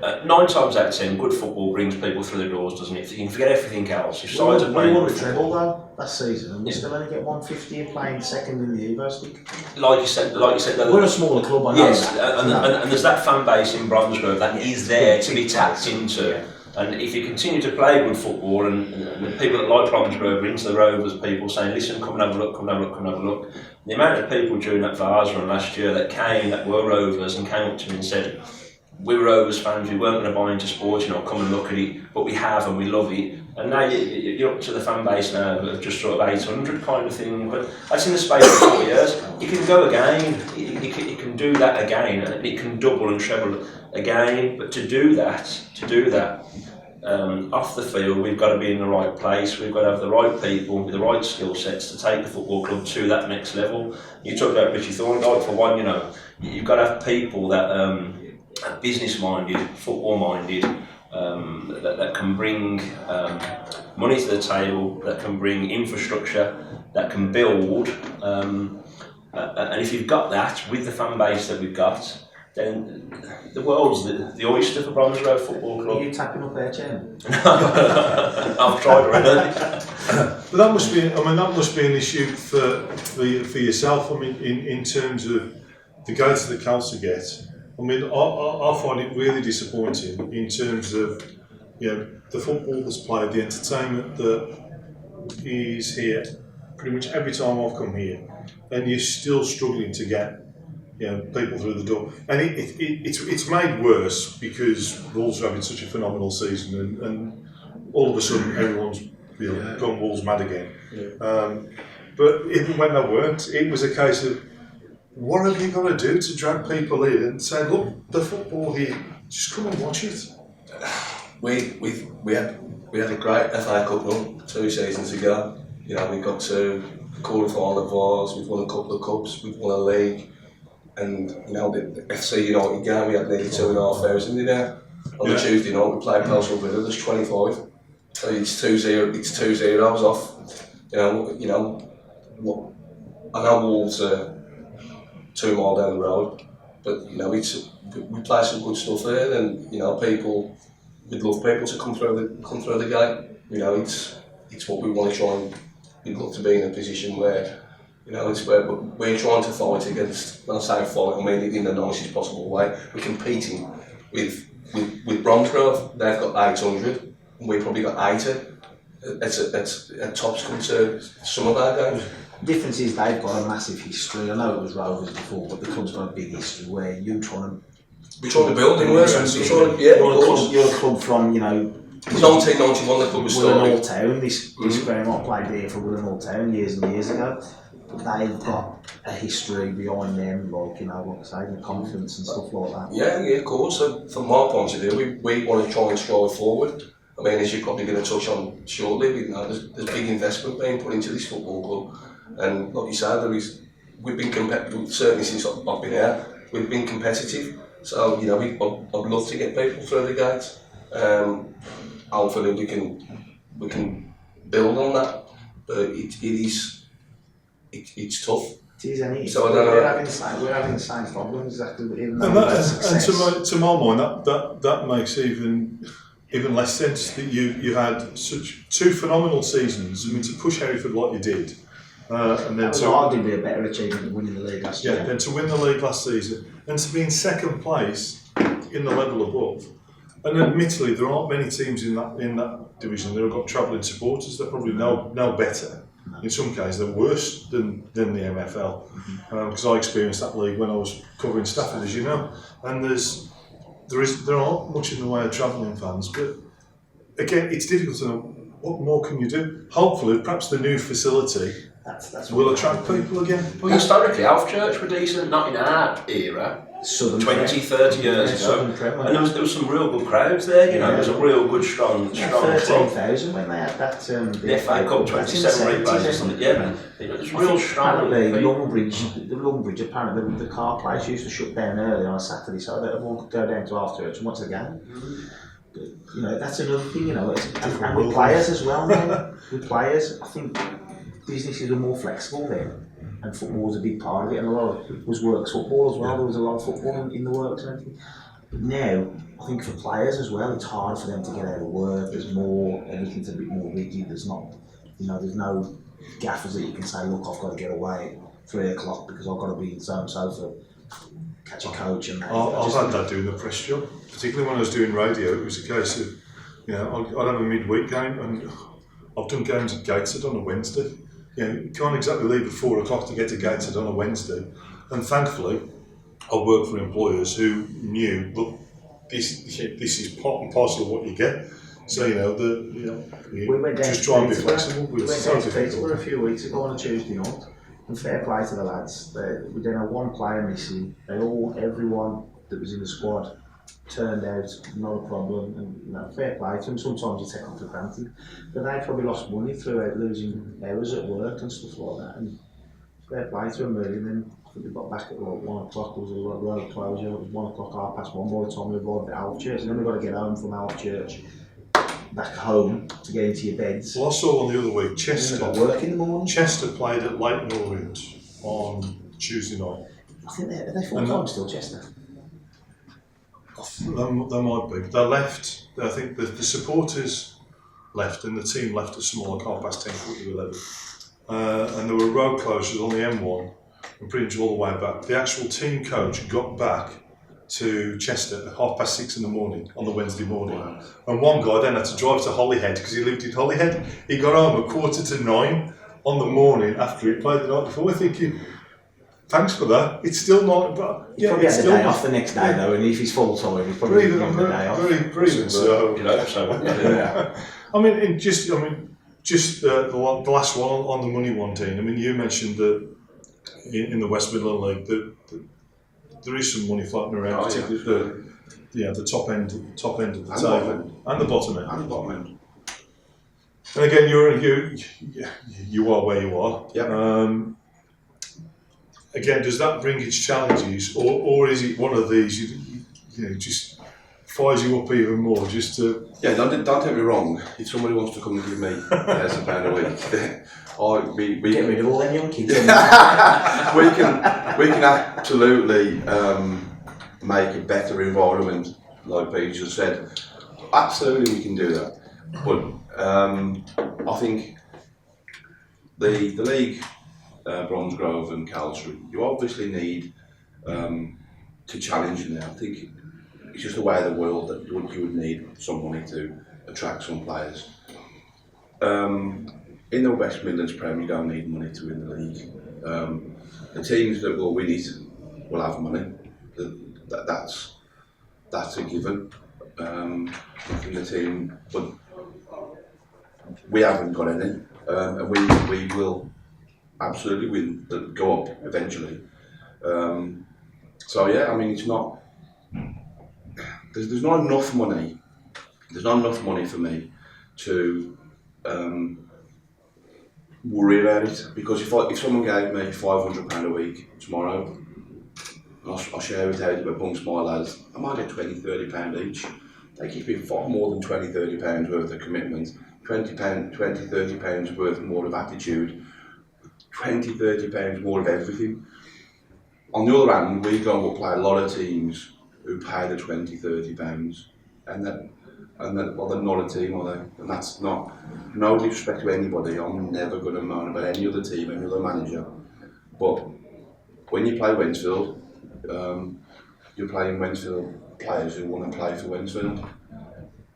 Speaker 4: that 9 times out of 10, good football brings people through the doors, doesn't it? You can forget everything else. If sides are
Speaker 2: We
Speaker 4: playing
Speaker 2: won the
Speaker 4: good
Speaker 2: treble
Speaker 4: football.
Speaker 2: though last season, and we still only get 150 and playing second in the University.
Speaker 4: Like you said,
Speaker 2: We're a smaller club, I know.
Speaker 4: yes,
Speaker 2: that.
Speaker 4: and there's that fan base in Bromsgrove that is there to be tapped into.
Speaker 2: Yeah.
Speaker 4: And if you continue to play good football, and the people that like Bromsgrove into the Rovers, people saying, listen, come and have a look, come and have a look, come and have a look. The amount of people during that Vars run last year that were Rovers and came up to me and said, we're Rovers fans, we weren't going to buy into sport, come and look at it, but we have and we love it. And now you're up to the fan base now of just sort of 800 kind of thing, but that's in the space of 4 years. You can go again, you can do that again, and it can double and treble again, but to do that, off the field, we've got to be in the right place, we've got to have the right people with the right skill sets to take the football club to that next level. You talked about Richie Thorndike for one, you've got to have people that are business-minded, football-minded, that can bring money to the table, that can bring infrastructure, that can build, And if you've got that with the fan base that we've got, then the world's the oyster for Bromsgrove Football Club.
Speaker 2: Are you tapping up there, Chairman?
Speaker 4: I've tried already.
Speaker 1: But that must be, that must be an issue for yourself. I mean, in terms of the gates that Khalsa get. I mean, I find it really disappointing in terms of, the football that's played, the entertainment that is here pretty much every time I've come here, and you're still struggling to get people through the door. And it's made worse because Wolves are having such a phenomenal season, and all of a sudden everyone's gone Wolves mad again. But even when they weren't, it was a case of, what have you got to do to drag people in and say, look, the football here, just come and watch it?
Speaker 5: We had a great FA Cup run 2 seasons ago. We got to the quarter-final of ours, we've won a couple of cups, we've won a league, and the FC United game, we had nearly 2,500 in there. On the Tuesday night, we played Pelsall Villa, there's 25. So it's 2-0 off. I know Wolves are 2 miles down the road, but we play some good stuff here, and we'd love people to come through the gate. It's what we want to try, and we'd love to be in a position where it's where we're trying to fight against. When I say fight, I mean it in the nicest possible way. We're competing with Bromsgrove. They've got 800, and we've probably got 80. At tops come to some of our games.
Speaker 2: The difference is they've got a massive history. I know it was Rovers before, but the club's got a big history where you're trying
Speaker 5: to build in
Speaker 2: you're a club from
Speaker 5: 1991 the club was started.
Speaker 2: Willenhall Town. This ground I played there for Willenhall Town years and years ago. But they've got a history behind them, like I say, the confidence and stuff like that.
Speaker 5: Yeah, of course. So from my point of view, we want to try and strive forward. I mean, as you're probably going to touch on shortly, there's big investment being put into this football club. And like you said, we've been competitive, certainly since I've been here, we've been competitive. So, I'd love to get people through the gates. Hopefully we can build on that, but it's tough.
Speaker 2: It is, and
Speaker 5: so I don't know.
Speaker 2: We're having the same problem exactly.
Speaker 1: And to my mind, that makes even less sense that you had such 2 phenomenal seasons. I mean, to push Hereford like you did, and then
Speaker 2: that was arguably a better achievement than winning the league last year.
Speaker 1: Yeah, then to win the league last season and to be in second place in the level above. And admittedly, there aren't many teams in that division that have got travelling supporters. They're probably no better. In some cases, they're worse than the MFL, because I experienced that league when I was covering Stafford, as you know. And there aren't much in the way of travelling fans, but again, it's difficult to know what more can you do. Hopefully, perhaps the new facility will attract people again.
Speaker 4: Well, historically, Alvechurch were decent, not in our era. 20, 30 years ago, and there was some real good crowds there. There was a real good, strong
Speaker 2: 13,000 when they had that.
Speaker 4: The FA Cup 27 replays or something. Yeah, it was real strong.
Speaker 2: Apparently, Longbridge. Apparently, the car place used to shut down early on a Saturday, so that everyone could go down to Alvechurch and watch the game. That's another thing. And with players as well. With players, I think businesses are more flexible there. And football was a big part of it, and a lot of it was works football as well. There was a lot of football in the works and everything. But now, I think for players as well, it's hard for them to get out of work. There's more, everything's a bit more rigid. There's not, there's no gaffers that you can say, look, I've got to get away at 3 o'clock because I've got to be in so and so for catch a coach and that.
Speaker 1: I've had that doing the press job, particularly when I was doing radio. It was a case of, I'd have a midweek game, and I've done games at Gateshead on a Wednesday. You can't exactly leave at 4 o'clock to get to Gateshead on a Wednesday. And thankfully, I worked for employers who knew, look, this is part and parcel of what you get. So,
Speaker 2: we went down
Speaker 1: just try and be flexible.
Speaker 2: We went down to Peterborough a few weeks ago on a Tuesday night, and fair play to the lads. We didn't have one player missing. Everyone that was in the squad turned out, not a problem, and fair play to them. Sometimes you take them for granted, but they probably lost money throughout losing hours at work and stuff like that, and fair play to them really. And then I think we got back at 1 o'clock, there was a road closure, it was 1 o'clock, 1:30 by the time we arrived at Alvechurch, and then we've got to get home from Alvechurch back home to get into your beds.
Speaker 1: Well, I saw one the other week, Chester.
Speaker 2: Work in the morning.
Speaker 1: Chester played at Leighton Orient on Tuesday night.
Speaker 2: I think are they full time still, Chester?
Speaker 1: They might be. They left. I think the supporters left and the team left at something like 10:10, 11. And there were road closures on the M1 and pretty much all the way back. The actual team coach got back to Chester at 6:30 in the morning on the Wednesday morning.
Speaker 3: Wow.
Speaker 1: And one guy then had to drive to Holyhead because he lived in Holyhead. He got home at 8:45 on the morning after he played the night before, thinking, thanks for that. It's still not, but
Speaker 2: He probably had a day off the next day though, and if he's full time, he's probably given the day off.
Speaker 1: Very so.
Speaker 4: You know, so yeah.
Speaker 1: I mean, just the last one on the money one, Dean. I mean, you mentioned that in the West Midland League that there is some money floating around, particularly the top end of the table and the bottom end.
Speaker 3: And the bottom end.
Speaker 1: And again, you are where you are.
Speaker 3: Yep.
Speaker 1: Again, does that bring its challenges, or is it one of these you know just fires you up even more just to?
Speaker 3: Yeah, don't take me wrong. If somebody wants to come and give me £1,000 a week, we
Speaker 2: Get rid of all them young kids.
Speaker 3: we can absolutely make a better environment, like Pete just said. Absolutely, we can do that. But I think the league, Bromsgrove and Khalsa, you obviously need to challenge them now. I think it's just the way of the world that you would need some money to attract some players. In the West Midlands Prem, you don't need money to win the league. The teams that will win it will have money. That's a given in the team, but we haven't got any, and we will absolutely win, go up eventually. So yeah, I mean, it's not. There's not enough money. There's not enough money for me to worry about it, because if someone gave me £500 a week tomorrow, I'll share it out amongst my lads, I might get £20-30 each. They give me far more than £20-30 worth of commitment, £20-30 worth more of attitude, £20-30 more of everything. On the other hand, we go and play a lot of teams who pay the £20-30, and well, they're not a team, are they? And that's not, no disrespect to anybody. I'm never going to moan about any other team, any other manager. But when you play Wednesfield, you're playing Wednesfield players who want to play for Wednesfield.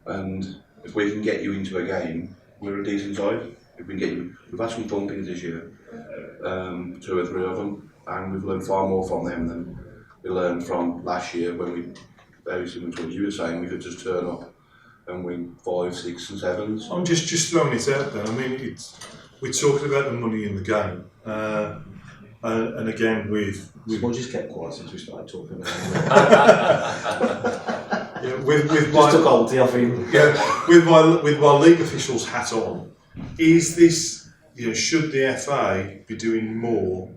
Speaker 3: And if we can get you into a game, we're a decent side. If we can get you, we've had some thumpings this year, 2 or 3 of them, and we've learned far more from them than we learned from last year, when we, very similar to what you were saying, we could just turn up and win 5, 6 and 7s.
Speaker 1: I'm just throwing it out there. I mean, we're talking about the money in the game, and again
Speaker 2: We'll just kept quiet since we started talking about it.
Speaker 1: with
Speaker 2: Just
Speaker 1: my
Speaker 2: took Alty off him.
Speaker 1: with my league officials hat on, is this, should the FA be doing more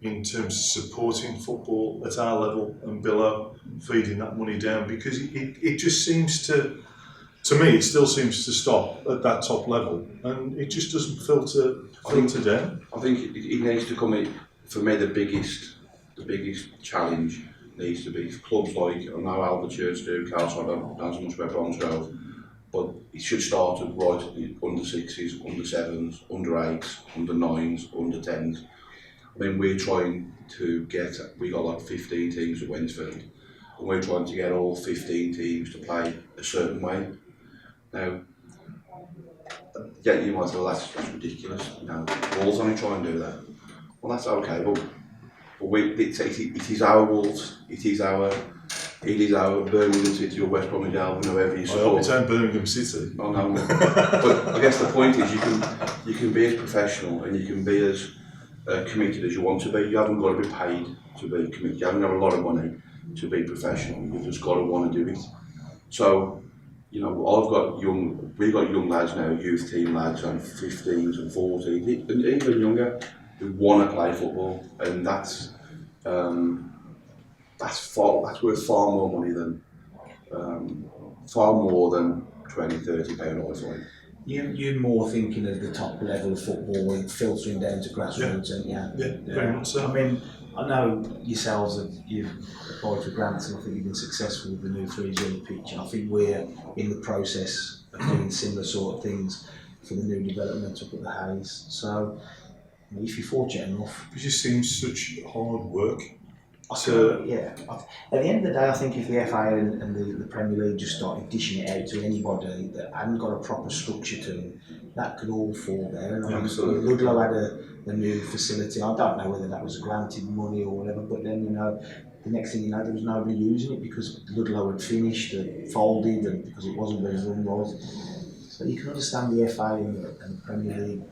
Speaker 1: in terms of supporting football at our level and below, feeding that money down? Because it just seems to me, it still seems to stop at that top level, and it just doesn't filter down.
Speaker 3: I think it needs to come in. For me, the biggest challenge needs to be clubs like, I know Alvechurch do, Khalsa, I don't so much about Bromsgrove, but it should start at right under 6s, under 7s, under 8s, under 9s, under 10s. I mean, we're trying to we got like 15 teams at Wednesfield, and we're trying to get all 15 teams to play a certain way. Now, yeah, you might say, well, that's ridiculous. Wolves only try and do that. Well, that's okay, but it is our Wolves, it is our Birmingham City or West Bromwich Albion, whoever you
Speaker 1: I
Speaker 3: support.
Speaker 1: hope it's own Birmingham City.
Speaker 3: Oh no, but I guess the point is you can be as professional and you can be as committed as you want to be. You haven't got to be paid to be committed. You haven't got a lot of money to be professional. You've just got to want to do it. So, we've got young lads now, youth team lads, and 15s and 14s, and even younger, who want to play football, and that's worth far more money than £20-30 I find.
Speaker 2: You're more thinking of the top level of football and filtering down to grassroots, and
Speaker 1: very much so.
Speaker 2: I mean, I know you've applied for grants, and I think you've been successful with the new 3G pitch. I think we're in the process of doing similar sort of things for the new development up at the Hayes. So, if you're fortunate enough,
Speaker 1: It just seems such hard work.
Speaker 2: at the end of the day, I think if the FA and the Premier League just started dishing it out to anybody that hadn't got a proper structure to them, that could all fall there. And I mean,
Speaker 3: Absolutely.
Speaker 2: Ludlow had a new facility. I don't know whether that was granted money or whatever, but then, the next thing you know, there was nobody using it because Ludlow had finished and folded and because it wasn't being run right. So you can understand the FA and the Premier League,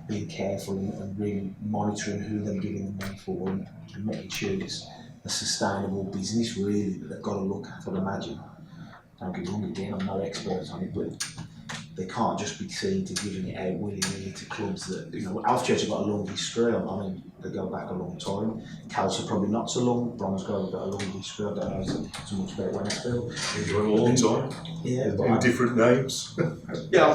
Speaker 2: being careful and really monitoring who they're giving the money for and making sure it's a sustainable business really that they've got to look at, I'd imagine. Don't get me wrong, again, I'm no expert on it, but they can't just be seen to giving it out willy-nilly to clubs that, Alvechurch have got a long history. I mean, they go back a long time. Khalsa probably not so long. Bromsgrove have got a long history. I don't know so much about Wednesfield.
Speaker 1: They've got a long time.
Speaker 2: Yeah,
Speaker 1: In different names.
Speaker 3: Yeah,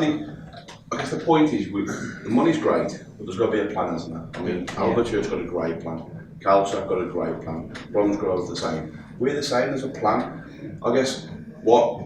Speaker 3: I guess the point is, the money's great, but there's got to be a plan, hasn't there? I mean, Alvechurch got a great plan. Khalsa have got a great plan. Bromsgrove's the same. We're the same, there's a plan. I guess what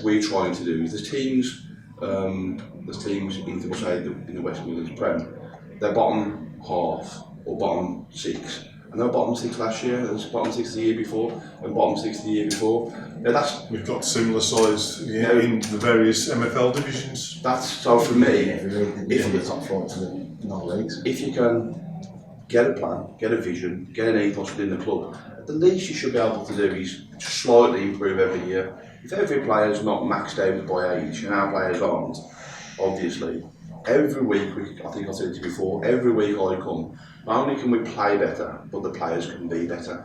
Speaker 3: we're trying to do is there's teams in the West Midlands Prem, they're bottom half or bottom six. And they were bottom six last year, and bottom six the year before, and bottom six the year before. Now
Speaker 1: We've got similar size in the various MFL divisions.
Speaker 3: so for me,
Speaker 2: if the top flight to the non-leagues.
Speaker 3: if you can get a plan, get a vision, get an ethos within the club, the least you should be able to do is just slightly improve every year. If every player's not maxed out by age, and our players aren't, obviously, every week, I think I said it before, every week I come, not only can we play better, but the players can be better.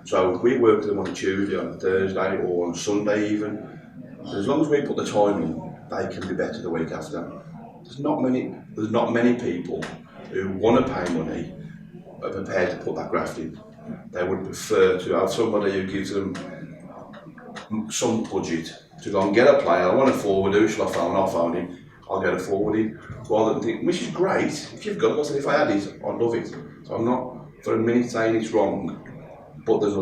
Speaker 3: So we work with them on a Tuesday, on a Thursday, or on a Sunday even. As long as we put the time in, they can be better the week after. There's not many people who want to pay money are prepared to put that graft in. They would prefer to have somebody who gives them some budget to go and get a player. I want a forward, who shall I phone? I'll phone him. I'll get a forward in. Rather than think, which is great, if you've got it, if I had it, I'd love it. So I'm not for a minute saying it's wrong, but there's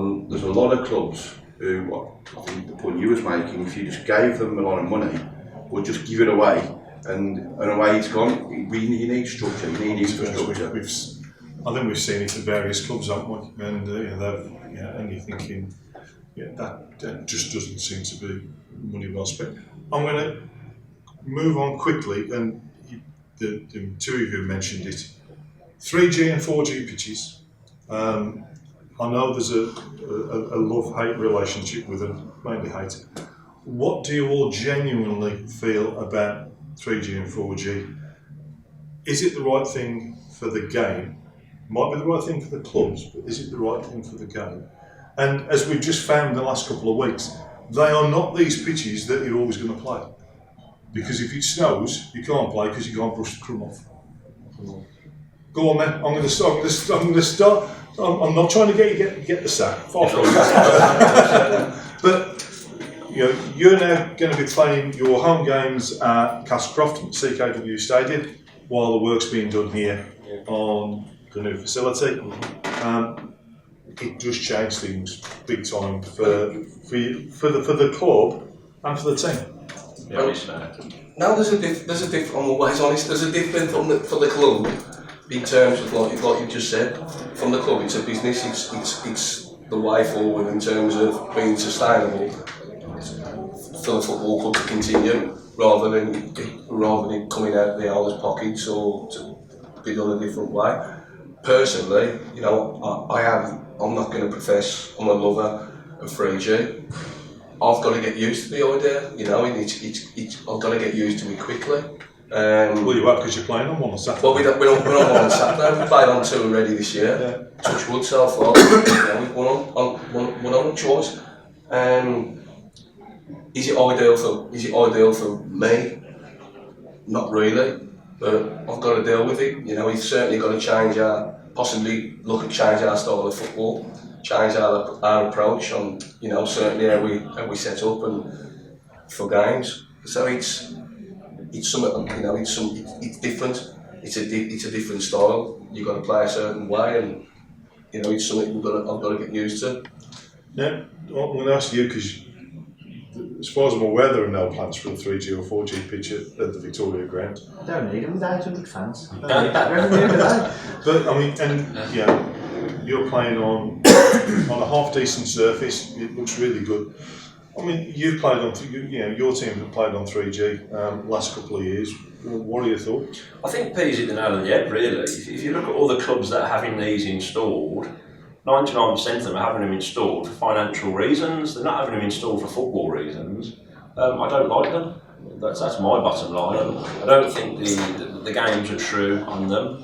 Speaker 3: a lot of clubs who, I think the point you was making, if you just gave them a lot of money, would just give it away, and away it's gone. You need structure, you need infrastructure.
Speaker 1: I think we've seen it at various clubs, haven't we? And and you're thinking, that just doesn't seem to be money well spent. I'm going to move on quickly, and the two of you mentioned it. 3G and 4G pitches. I know there's a love-hate relationship with them, mainly hate. What do you all genuinely feel about 3G and 4G? Is it the right thing for the game? Might be the right thing for the clubs, but is it the right thing for the game? And as we've just found the last couple of weeks, they are not these pitches that you're always going to play. Because if it snows, you can't play because you can't brush the crumb off. Go on then, I'm going to start. I'm not trying to get the sack. Far from it. But you're now going to be playing your home games at Castlecroft, CKW Stadium, while the work's being done here on the new facility. It does change things big time for the club and for the team.
Speaker 5: Now there's a different. I'm always honest. There's a difference for the club in terms of like you just said. From the club, it's a business. It's the way forward in terms of being sustainable for the football club to continue, rather than coming out of the owners' pockets or to be done a different way. Personally, I'm not going to profess I'm a lover of 3G. I've got to get used to the idea, I've got to get used to it quickly.
Speaker 1: Well, you are because you're playing on one on Saturday.
Speaker 5: Well, we're on one on Saturday. We played on two already this year. Yeah. Touch wood so far. We've won on choice. Is it ideal for me? Not really, but I've got to deal with it. We've certainly got to possibly look at changing our style of football, change our approach on, certainly how we set up and for games. So it's something, it's different. It's a different style. You've got to play a certain way, and it's something I've got to get used to.
Speaker 1: Now, I'm going to ask you, because as far as I'm aware, there are no plans for a 3G or 4G pitch at the Victoria Ground.
Speaker 2: I don't need them with 800 fans. I don't need that revenue, do they?
Speaker 1: But I mean, and you're playing on a half decent surface. It looks really good. I mean, you've played on, your team have played on 3G last couple of years. What are your thoughts?
Speaker 4: I think P's hit the nail on the head, really. If you look at all the clubs that are having these installed, 99% of them are having them installed for financial reasons. They're not having them installed for football reasons. I don't like them. That's my bottom line. I don't think the games are true on them.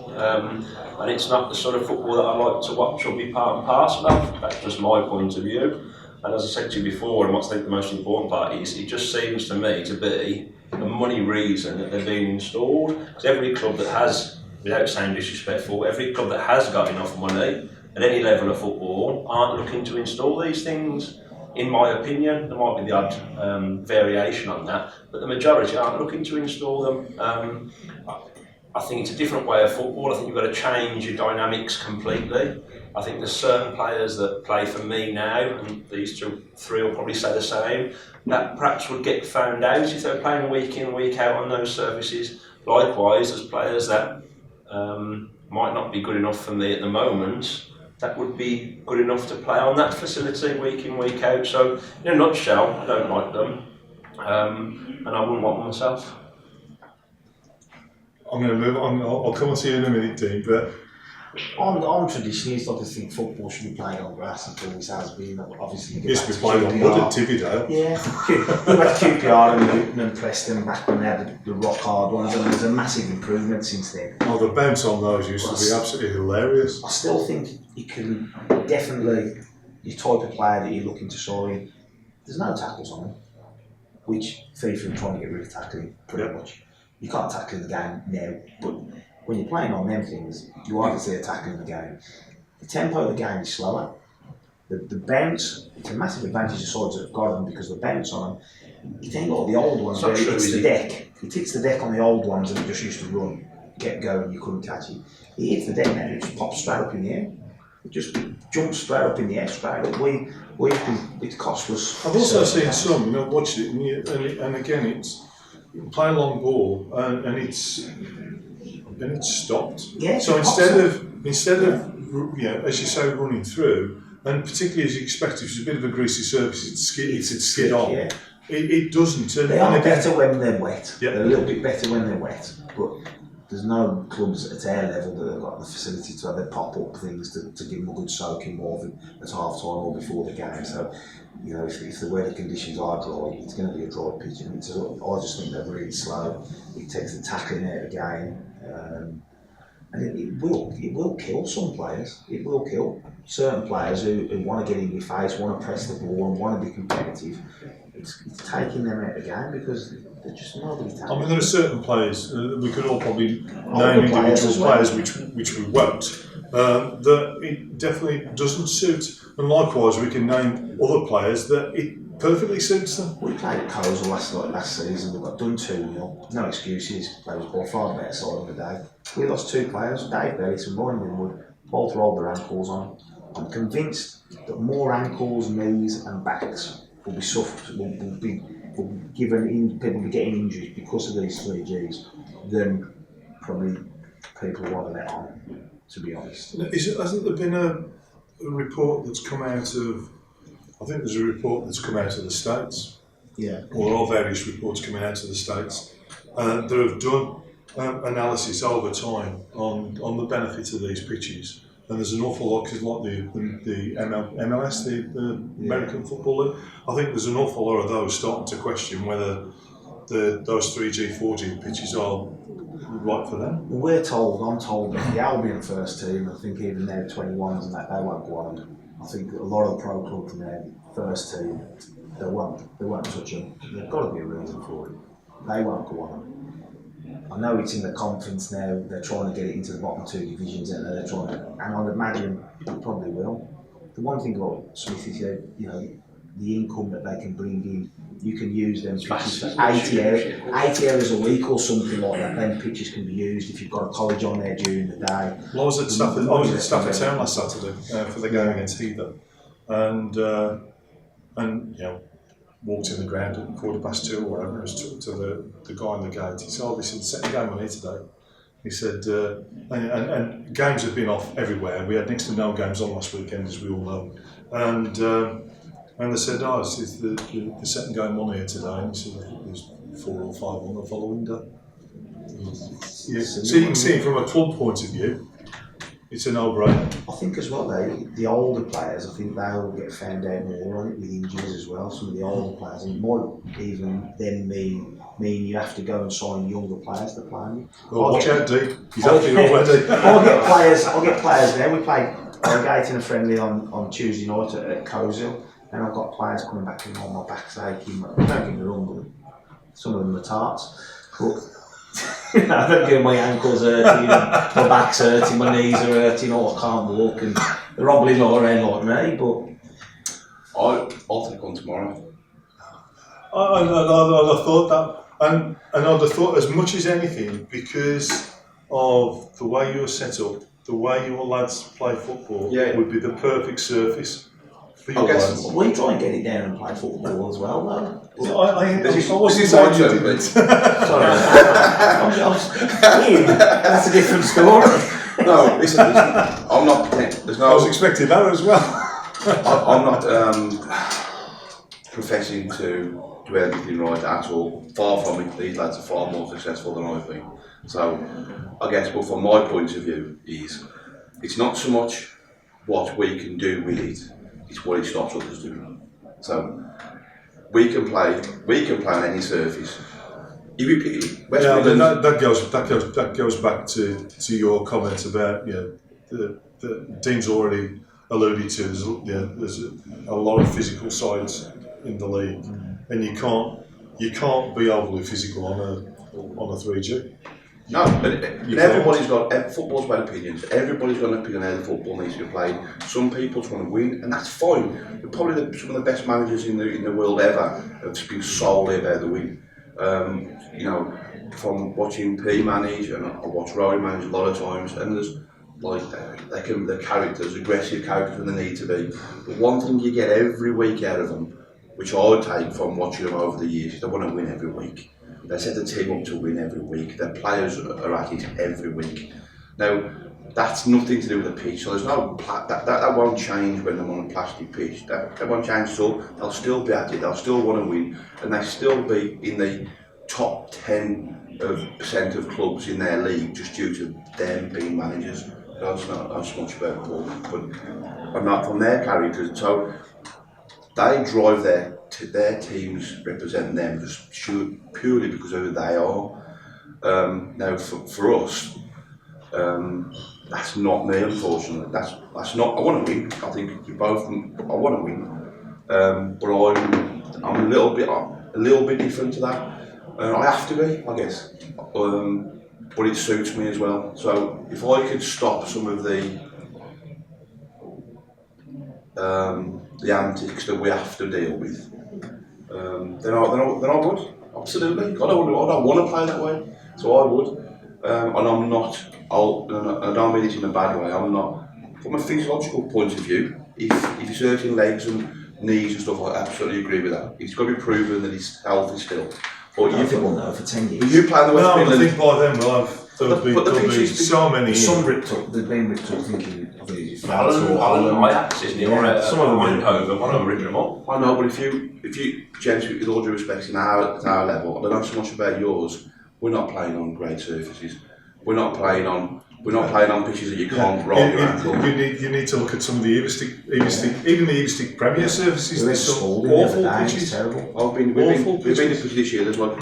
Speaker 4: And it's not the sort of football that I like to watch or be part and parcel of. That's just my point of view. And as I said to you before, and what's I think the most important part is, it just seems to me to be a money reason that they're being installed. Because every club that has, without sounding disrespectful, every club that has got enough money at any level of football aren't looking to install these things. In my opinion, there might be the odd variation on that, but the majority aren't looking to install them. I think it's a different way of football. I think you've got to change your dynamics completely. I think there's certain players that play for me now, and these three will probably say the same, that perhaps would get found out if they're playing week in, week out on those surfaces. Likewise, there's players that might not be good enough for me at the moment, that would be good enough to play on that facility week in, week out. So, in a nutshell, I don't like them, and I wouldn't want them myself.
Speaker 1: I'm going to move on. I'll come on to you in a minute, Dean, but
Speaker 2: I'm traditionalist. I just think football should be played on grass, and always has been. Obviously,
Speaker 1: it used to be played on wood at Tividale.
Speaker 2: Yeah, we had QPR and Luton and Preston back when they had the rock hard ones, and there's a massive improvement since then.
Speaker 1: Oh, the bounce on those used to be absolutely hilarious.
Speaker 2: I still think you can definitely, your type of player that you're looking to sign, there's no tackles on them, which FIFA are trying to get rid of tackling pretty much. You can't tackle in the game now, but when you're playing on them things, you either see a tackle in the game. The tempo of the game is slower. The bounce, it's a massive advantage the sides that have got them, because the bounce on them, it ain't like the old ones where it hits the deck. It hits the deck on the old ones and it just used to run, get going, you couldn't catch it. It hits the deck now, it just pops straight up in the air. It just jumps straight up in the air, straight up. It cost us.
Speaker 1: I've also seen some, watched it, and again, it's you play a long ball and it's stopped.
Speaker 2: Yeah,
Speaker 1: so instead of as you say, running through, and particularly as you expect, if it's a bit of a greasy surface, it'd skid on. Yeah. It doesn't.
Speaker 2: They are better when they're wet.
Speaker 1: Yep.
Speaker 2: They're a little bit better when they're wet, but there's no clubs at our level that have got the facility to have their pop-up things to give them a good soaking more at half-time or before the game. So, if the weather conditions are dry, it's going to be a dry pitch. And I just think they're really slow. It takes the tackling out of the game. And it will kill some players. It will kill certain players who want to get in your face, want to press the ball and want to be competitive. It's taking them out of the game because they're just nobody tackling.
Speaker 1: I mean, there are certain players, we could all probably name individual players which we won't, that it definitely doesn't suit. And likewise, we can name other players that it perfectly suits them.
Speaker 2: We played at Coleshill last season, we got done 2-0, no excuses, they was by far the better side of the day. We lost two players, Dave Bellis and Ryan Winwood, both rolled their ankles on. I'm convinced that more ankles, knees and backs will be suffered, will be given, people will be getting injuries because of these 3Gs than probably people want to let on, to be honest.
Speaker 1: Hasn't there been a report that's come out of, I think there's a report that's come out of the States, or there are various reports coming out of the States that have done analysis over time on the benefit of these pitches. And there's an awful lot, because like the MLS, the American Football League, I think there's an awful lot of those starting to question whether those 3G, 4G pitches are right for them.
Speaker 2: Well, I'm told that the Albion first team, I think even their 21s and that, they won't go on. I think a lot of the pro clubs from their first team, they won't touch them. There's got to be a reason for it. They won't go on. I know it's in the conference now, they're trying to get it into the bottom two divisions, and they're trying to, and I'd imagine it probably will. The one thing about Smith is, the income that they can bring in. You can use them pitches for 80 hours a week or something like that. Then pitches can be used if you've got a college on there during the day.
Speaker 1: Well, I was at Stafford Town last Saturday for the game against Heather, and you know, walked in the ground at 2:15 or whatever. I was talking to the guy on the gate. He said, "Oh, this is the second game on here today." He said, and games have been off everywhere. We had next to no games on last weekend, as we all know, and they said, "Oh, it's the second game on here today." And he said, "I think there's 4 or 5 on the following day." Yeah. So you can see it from a club point of view. It's a no-brainer.
Speaker 2: I think as well, the older players, I think they'll get found out more on it with injuries as well. Some of the older players, and it might even then mean you have to go and sign younger players to play.
Speaker 1: Well, watch out, Dee. He's after you already.
Speaker 2: I'll get players there. We played Gate in a friendly on Tuesday night at Cozil, and I've got players coming back and my back's aching. Don't get me wrong, but some of them are tarts. But I don't get my ankles hurting, my back's hurting, my knees are hurting, I can't walk, and they're hobbling all around like me. But
Speaker 3: I'll take on tomorrow.
Speaker 1: I'd have thought that, and I'd have thought as much as anything, because of the way you're set up, the way your lads play football would be the perfect surface for your lads.
Speaker 2: We try and get it down and play football as well, though.
Speaker 1: I wasn't saying you did it.
Speaker 2: Sorry, that's a different story.
Speaker 3: No, listen, I'm not.
Speaker 1: I was expecting that as well.
Speaker 3: I'm not professing to do everything right at all. Far from it. These lads are far more successful than I've been. So, I guess, but from my point of view, it's not so much what we can do with it; it's what it stops others doing. So, we can play on any surface.
Speaker 1: That goes back to your comments about the Dean's already alluded to. There's a lot of physical sides in the league, and you can't be overly physical on a 3G.
Speaker 3: No, but everybody's got football's about opinions. Everybody's got an opinion on how the football needs to be played. Some people just want to win, and that's fine. They're probably some of the best managers in the world ever have been solely about the win. From watching P manage, and I watch Rowe manage a lot of times, and there's they're characters, aggressive characters when they need to be. But one thing you get every week out of them, which I would take from watching them over the years, is they want to win every week. They set the team up to win every week. Their players are at it every week. Now, that's nothing to do with the pitch. So there's no that won't change when they're on a plastic pitch. That won't change at all. They'll still be at it. They'll still want to win, and they still be in the top 10% of clubs in their league just due to them being managers. That's not so much about ball, but I'm not from their characters. So they drive their teams, represent them just purely because of who they are. Now for us, that's not me, unfortunately. That's not. I want to win. I think you both. I want to win, but I'm a little bit different to that. I have to be, I guess. But it suits me as well. So if I could stop some of the antics that we have to deal with, then I would. Absolutely. I don't want to play that way, so I would. And I'm not. I don't mean it in a bad way. I'm not. From a physiological point of view, if he's hurting legs and knees and stuff, I absolutely agree with that. It's got to be proven that he's healthy still. But
Speaker 2: I think we'll know for 10 years.
Speaker 3: But you play in the West Midlands.
Speaker 1: I think by then we'll have. There'll be so many.
Speaker 2: Some ripped up. They've been ripped up. Thinking it's
Speaker 4: Holland, Ajax, isn't it? Or
Speaker 2: some of them
Speaker 4: went over. One of them ripping them up.
Speaker 3: I know, but if you, gents, with all due respect, in our level, I don't know so much about yours. We're not playing on great surfaces. We're not playing on pitches that you can't roll your ankle.
Speaker 1: You need to look at some of the even the Evistic Premier surfaces. There's some awful pitches.
Speaker 3: We've been to pitches this year. There's like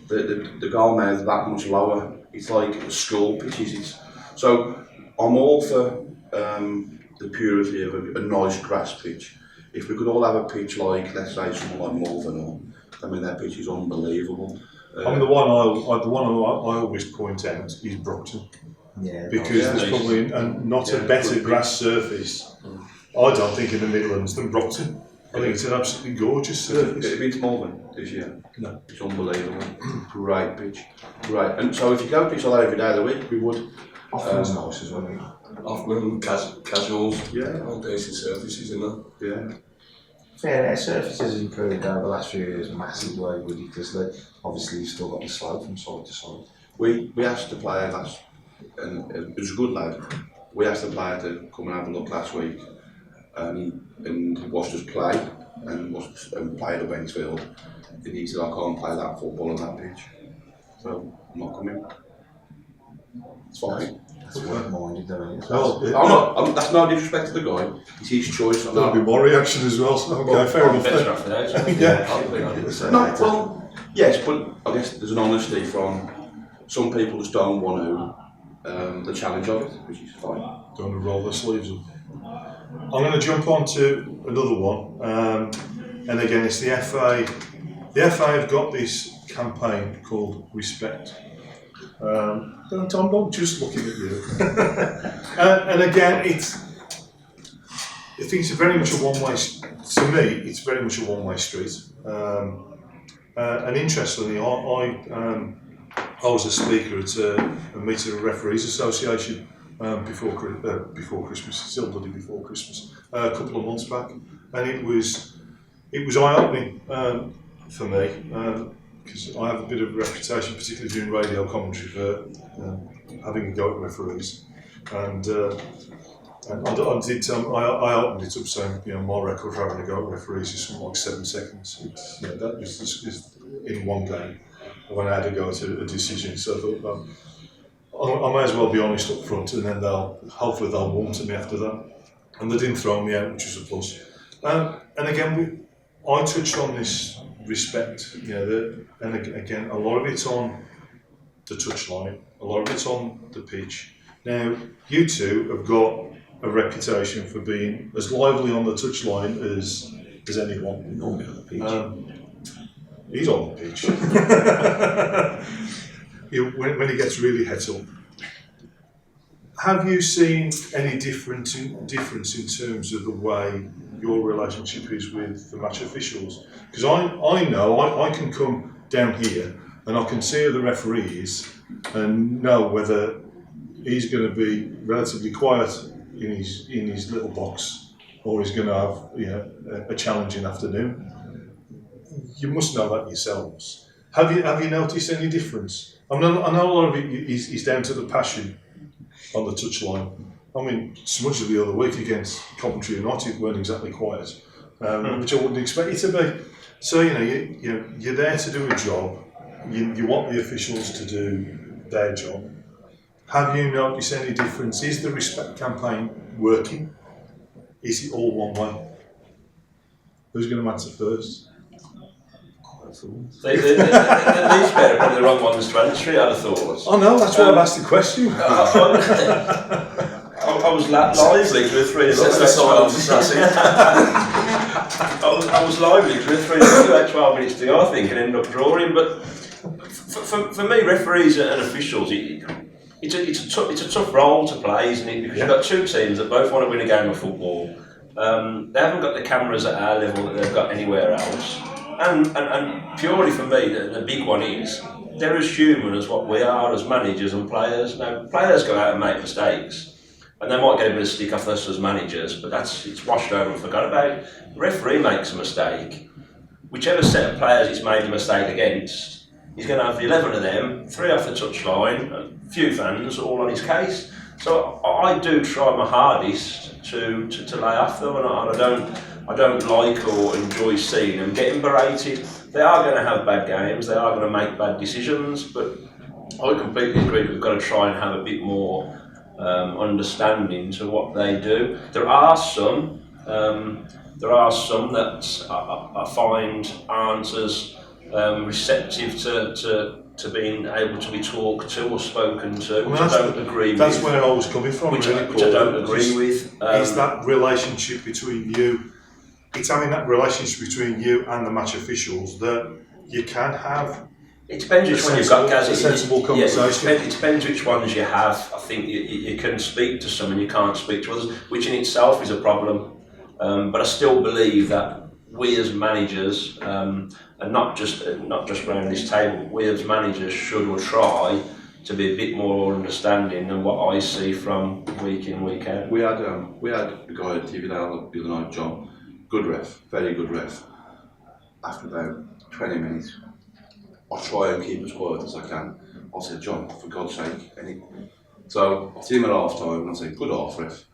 Speaker 3: the goal now is that much lower. It's like school pitches. So I'm all for the purity of a nice grass pitch. If we could all have a pitch like, let's say, someone like Malvern, their pitch is unbelievable.
Speaker 1: I mean, the one I always point out is Brompton.
Speaker 2: Yeah,
Speaker 1: because there's probably not a better grass surface, I don't think, in the Midlands than Brompton. I think it's an absolutely gorgeous
Speaker 3: Have
Speaker 1: surface.
Speaker 3: you been to Malvern this year?
Speaker 1: No.
Speaker 3: It's unbelievable. Great pitch. Great. And so if you go pitch all that every day of the week, we would.
Speaker 2: Offman's nice as well.
Speaker 5: Offman, casuals,
Speaker 3: Yeah.
Speaker 5: all decent surfaces in there.
Speaker 3: Yeah.
Speaker 2: Fair, their surface has improved over the last few years massively, ridiculously. Obviously, you've still got the slope from side to side.
Speaker 3: We asked the player last, and it was a good lad. We asked the player to come and have a look last week, and he watched us play and played at Wednesfield. And he said, I can't play that football on that pitch, so I'm not coming. It's fine.
Speaker 2: That's work-minded, though, isn't it?
Speaker 1: Well,
Speaker 3: That's no disrespect to the guy. It's his choice.
Speaker 1: that'll be my reaction as well. So okay, fair enough.
Speaker 4: Better after that.
Speaker 3: No, well, yes, but I guess there's an honesty from some people just don't want the challenge of it, which is fine.
Speaker 1: Don't want to roll their sleeves up. I'm going to jump on to another one, and again, it's the FA. The FA have got this campaign called Respect. I'm not just looking at you. And again, I think it's very much a one-way. To me, it's very much a one-way street. And interestingly, I was a speaker at a meeting of the Referees Association before Christmas, still bloody before Christmas, a couple of months back, and it was eye-opening for me. Because I have a bit of a reputation, particularly doing radio commentary, for having a go at referees, and I did. I opened it up saying, my record for having a go at referees is something like 7 seconds. That was just in one game when I had to go to a decision. So I thought, I may as well be honest up front, and then hopefully they'll warm to me after that. And they didn't throw me out, which was a plus. And again, I touched on this. Respect, and again, a lot of it's on the touchline, a lot of it's on the pitch. Now, you two have got a reputation for being as lively on the touchline as anyone.
Speaker 2: Normally on the pitch.
Speaker 1: He's on the pitch. When he gets really het up. Have you seen any difference in terms of the way your relationship is with the match officials? Because I know I can come down here and I can see the referees and know whether he's going to be relatively quiet in his little box or he's going to have a challenging afternoon. You must know that yourselves. Have you noticed any difference? I know a lot of it is down to the passion on the touchline. I mean, so much of the other week against Coventry United weren't exactly quiet, which I wouldn't expect it to be. So you're there to do a job. You want the officials to do their job. Have you noticed any difference? Is the Respect campaign working? Is it all one way? Who's going to answer first?
Speaker 4: These pair are probably the wrong ones to answer it, I'd have thought.
Speaker 1: Oh no, that's why I've asked the question.
Speaker 4: I was lively for 3 I was lively for 12 minutes to go, I think, and ended up drawing. But for me, referees and officials, it's a tough role to play, isn't it? Because you've got two teams that both want to win a game of football. They haven't got the cameras at our level that they've got anywhere else. And purely for me, the big one is they're as human as what we are as managers and players. Now, players go out and make mistakes, and they might get a bit of stick off us as managers, but it's washed over and forgot about. The referee makes a mistake. Whichever set of players it's made a mistake against, he's going to have 11 of them, 3 off the touchline, a few fans all on his case. So I do try my hardest to lay off them, and I don't like or enjoy seeing them getting berated. They are going to have bad games, they are going to make bad decisions, but I completely agree that we've got to try and have a bit more understanding to what they do. There are some that I find aren't as receptive to being able to be talked to or spoken to, which I don't agree with.
Speaker 1: That's where I was coming from,
Speaker 4: which I don't agree with.
Speaker 1: Is that relationship between you? It's having that relationship between you and the match officials that you can have.
Speaker 4: It depends which one you've got, Gaz.
Speaker 1: A sensible conversation.
Speaker 4: Yeah, it depends which ones you have. I think you can speak to some and you can't speak to others, which in itself is a problem. But I still believe that we as managers, and not just around this table, we as managers should or try to be a bit more understanding than what I see from week in, week out.
Speaker 3: We had a guy at TV now the other night, John, good ref, very good ref. After about 20 minutes, I try and keep as quiet as I can. I said, John, for God's sake, so I see him at half time and I say, good half, ref.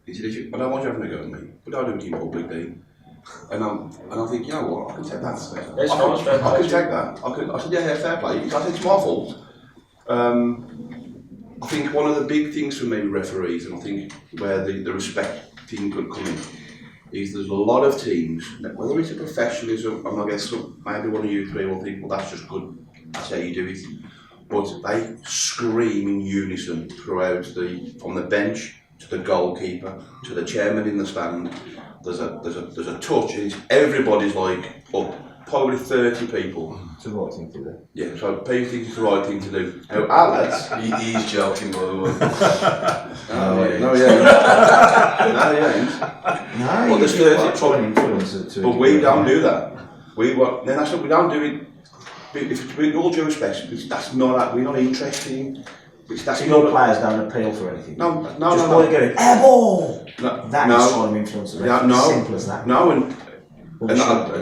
Speaker 3: He said, I don't want you having a go at me, but don't do it in public, Dean. And I think, you know what, I can take that. I can take that. I said, yeah, fair play. I said, it's my fault. I think one of the big things for me with referees, and I think where the respect thing could come in, is there's a lot of teams, whether it's a professionalism, and I guess maybe one of you three will think, well, that's just good, that's how you do it. But they scream in unison throughout from the bench to the goalkeeper to the chairman in the stand. There's a touch, and everybody's like up, probably 30 people.
Speaker 2: It's the right thing to do.
Speaker 3: Yeah, so people think it's the right thing to do. Now, our lads,
Speaker 5: He's joking, by the way.
Speaker 3: no, he ain't.
Speaker 2: No,
Speaker 3: Well, there's 30
Speaker 2: try and influence it to.
Speaker 3: But we don't do that. We don't do it. If with all due respect, that's not. We're not interested in. That's
Speaker 2: your players don't appeal for anything.
Speaker 3: No.
Speaker 2: Just want to get air ball. That is trying to influence the rest.
Speaker 3: No,
Speaker 2: simple as that.
Speaker 3: No,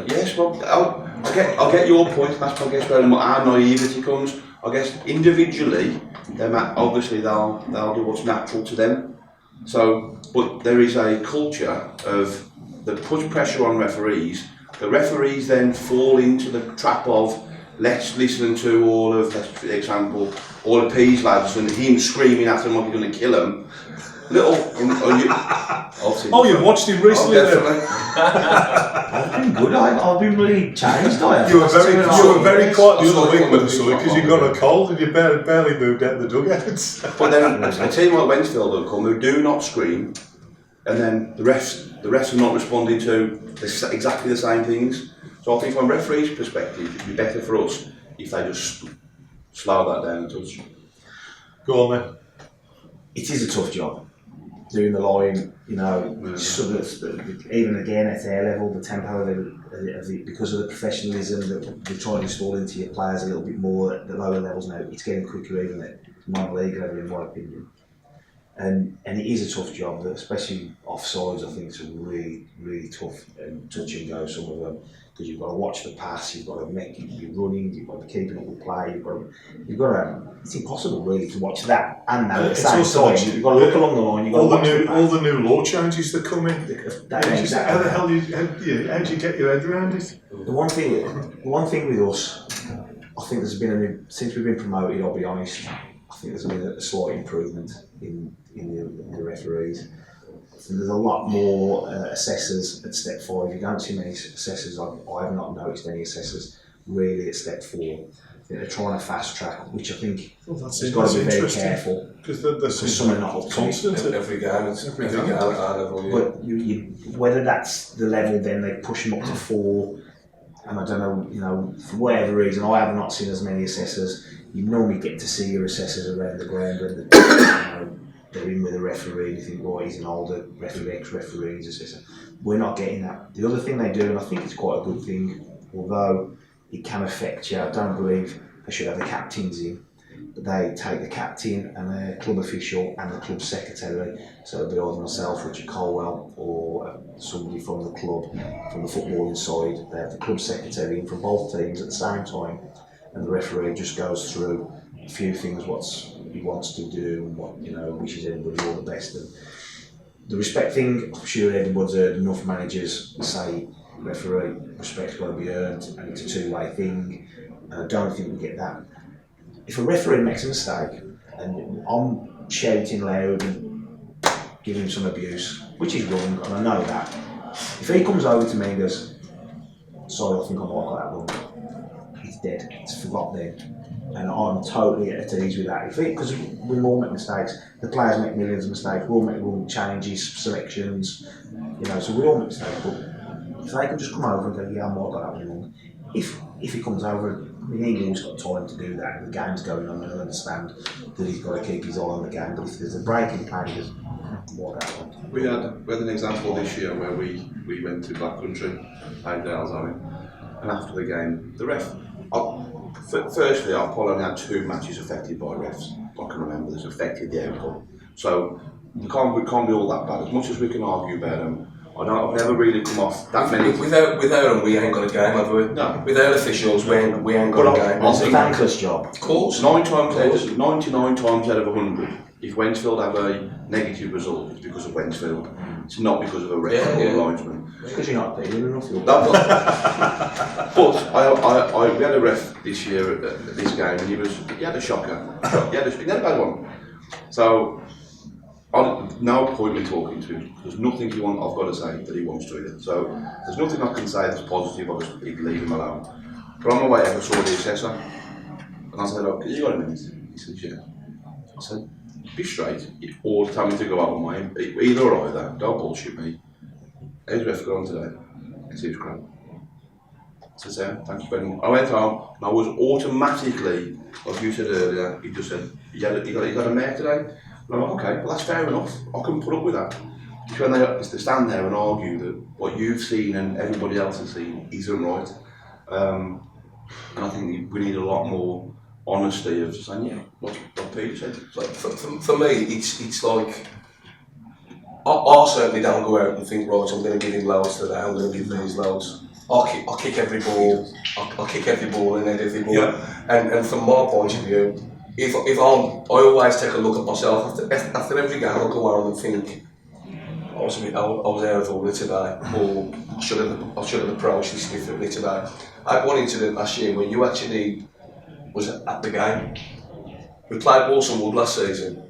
Speaker 3: yes, well, I'll get your point. That's I guess where our naivety comes. I guess individually, obviously they'll do what's natural to them. So, but there is a culture of that puts pressure on referees. The referees then fall into the trap of let's listen to all of, for example, all of P's lads and him screaming at them like you're going to kill them.
Speaker 1: You've watched him recently.
Speaker 2: I've been good. I've been really changed.
Speaker 1: You were very quiet the other week with us because you got a cold and you barely moved out the dugouts.
Speaker 3: But then a team like Wednesfield will come who do not scream, and then the refs are not responding to exactly the same things. So I think from a referee's perspective, it'd be better for us if they just slow that down a touch.
Speaker 1: Go on then.
Speaker 2: It is a tough job. Doing the line, sort of, even again at their level, the tempo of it, because of the professionalism that we try and install into your players a little bit more at the lower levels now, it's getting quicker even at non-league level in my opinion. And it is a tough job, especially offsides. I think it's a really, really tough and touch and go, some of them, because you've got to watch the pass, you've got to be running, you've got to be keeping up with play, you've got to, it's impossible really to watch that and now at the same time. You've got to look along the line,
Speaker 1: all the new law changes that come in. How the hell how do you get your head around it?
Speaker 2: The one thing with us, I think there's been since we've been promoted, I'll be honest, I think there's been a slight improvement in the referees. There's a lot more assessors at step 5. You don't see many assessors. I have not noticed any assessors really at step 4. I think they're trying to fast track, which I think has got to be very careful because some are not up to it.
Speaker 5: Every game at our level.
Speaker 2: But whether that's the level, then they push them up to 4. And I don't know, for whatever reason, I have not seen as many assessors. You normally get to see your assessors around the ground when they're in with a referee and you think, oh, he's an older referee, ex-referee, he's assessor. We're not getting that. The other thing they do, and I think it's quite a good thing, although it can affect you, I don't believe they should have the captains in, but they take the captain and the club official and the club secretary, so it'll be either myself, Richard Colwell, or somebody from the club, from the footballing side. They have the club secretary in from both teams at the same time, and the referee just goes through a few things, what he wants to do, and what wishes everybody all the best. And the respect thing, I'm sure everyone's heard enough managers say, referee, respect's got to be earned, and it's a two-way thing. And I don't think we get that. If a referee makes a mistake, and I'm shouting loud and giving him some abuse, which is wrong, and I know that, if he comes over to me and goes, sorry, I think I might got that wrong, he's dead, it's forgotten then. And I'm totally at ease with that. Because we all make mistakes, the players make millions of mistakes, we all make wrong changes, selections, so we all make mistakes. But if they can just come over and go, yeah, I might got that wrong. If he comes over, he's always got time to do that. The game's going on, and I understand that he's got to keep his eye on the game. But if there's a break in play, he goes, what happened.
Speaker 3: We had an example this year where we went to Black Country, played Dales Owen, and after the game, the ref. Firstly, I've probably only had 2 matches affected by refs. I can remember that's affected the outcome. So we can't be all that bad. As much as we can argue about them, I've never really come off that many.
Speaker 5: Without them, we ain't got a game, have we?
Speaker 3: No.
Speaker 5: Without officials, we ain't got a game.
Speaker 2: It's a thankless job.
Speaker 5: Of course.
Speaker 3: 99 times out of 100, if Wednesfield have a negative result, it's because of Wednesfield. It's not because of a ref or a linesman.
Speaker 2: It's because you're not dealing enough.
Speaker 3: But we had a ref this year at this game, and he had a shocker. He had a bad one. So, no point in talking to him. There's nothing I've got to say that he wants to either. So, there's nothing I can say that's positive. I'll just leave him alone. But on my way out, I saw the assessor, and I said, "Look, you got a minute?" He said, "Yeah." I said, "Be straight, or tell me to go out on my own. Either or either. Don't bullshit me. How's the ref going today?" He said, "It was great." I said, "Sam, thank you very much." I went home, and I was automatically, like you said earlier, he just said, you got a mare today?" And I'm like, "Okay, well that's fair enough. I can put up with that." It's when they stand there and argue that what you've seen and everybody else has seen isn't right. And I think we need a lot more honesty of just saying, yeah, what Peter said.
Speaker 5: Like for me, it's like I certainly don't go out and think, right, I'm going to give him loads today, I'm going to give these loads. I'll kick every ball. I'll kick every ball and head every ball.
Speaker 1: Yeah.
Speaker 5: And from my point of view, if I always take a look at myself after every game. I'll go home and think, I was out of order today, or I should have approached this differently today. I had one incident last year where you actually was at the game. We played Walsall Wood last season.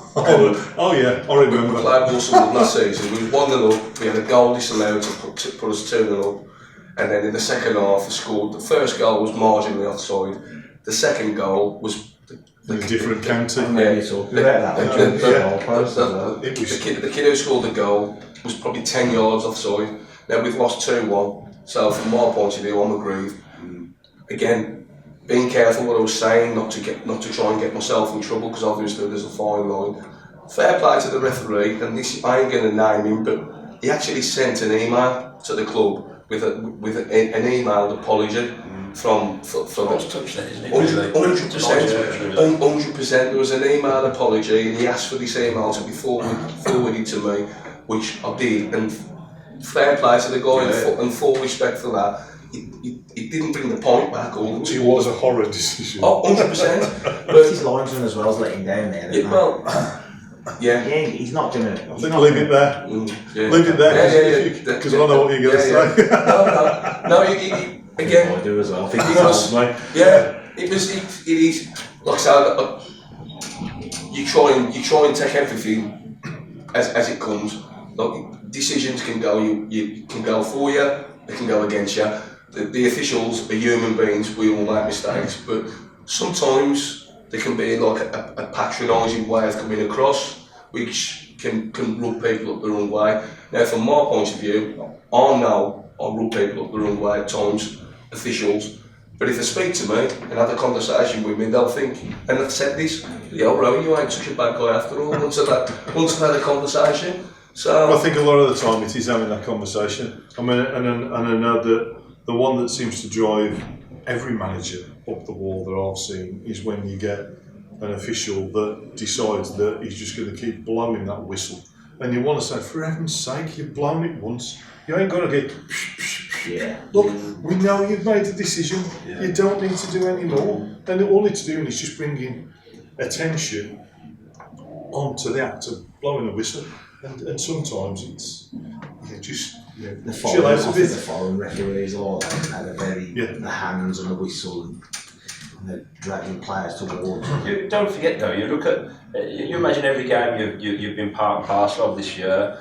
Speaker 1: Oh yeah, I remember.
Speaker 5: We played Walsall Wood last season. We was 1-0 up. We had a goal disallowed to put us 2-0 up. And then in the second half, we scored. The first goal was marginally offside. The second goal was
Speaker 1: the different county.
Speaker 5: The kid who scored the goal was probably 10 yards offside. Now we've lost 2-1. So from my point of view, I'm aggrieved. Again, being careful what I was saying, not to try and get myself in trouble, because obviously there's a fine line. Fair play to the referee, and this I ain't going to name him, but he actually sent an email to the club with an emailed apology from
Speaker 4: Touch that, isn't it?
Speaker 5: 100%. There was an email apology, and he asked for this email to be forwarded to me, which I did. And fair play to the guy, and full respect for that. It didn't bring the point back.
Speaker 1: It was a horror decision.
Speaker 5: Oh, 100%.
Speaker 2: But his linesman as well is letting down there.
Speaker 5: Yeah.
Speaker 2: He's not going to.
Speaker 1: I think I'll leave it there. Leave it there, because I know what you're going to say.
Speaker 5: No, again.
Speaker 2: I do as well. I think
Speaker 5: It is. Like I said, you try and take everything as it comes. Like, decisions can go. You can go for you. They can go against you. The officials are human beings. We all make mistakes, but sometimes there can be like a patronising way of coming across, which can rub people up the wrong way. Now, from my point of view, I know I rub people up the wrong way at times, officials. But if they speak to me and have a conversation with me, they'll think, and I've said this, yo, Rowe, you ain't such a bad guy after all. Once I've had a conversation. So
Speaker 1: I think a lot of the time it is having that conversation. I mean, and I know that the one that seems to drive every manager up the wall that I've seen is when you get an official that decides that he's just going to keep blowing that whistle. And you want to say, for heaven's sake, you've blown it once. You ain't got to get, look, we know you've made a decision. Yeah. You don't need to do any more. And all it's doing is just bringing attention onto the act of blowing a whistle. And sometimes it's chill out a bit.
Speaker 2: The foreign referees all had a very the hands and the whistle and they're dragging players towards.
Speaker 4: Don't forget though, you look at you imagine every game you've been part and parcel of this year.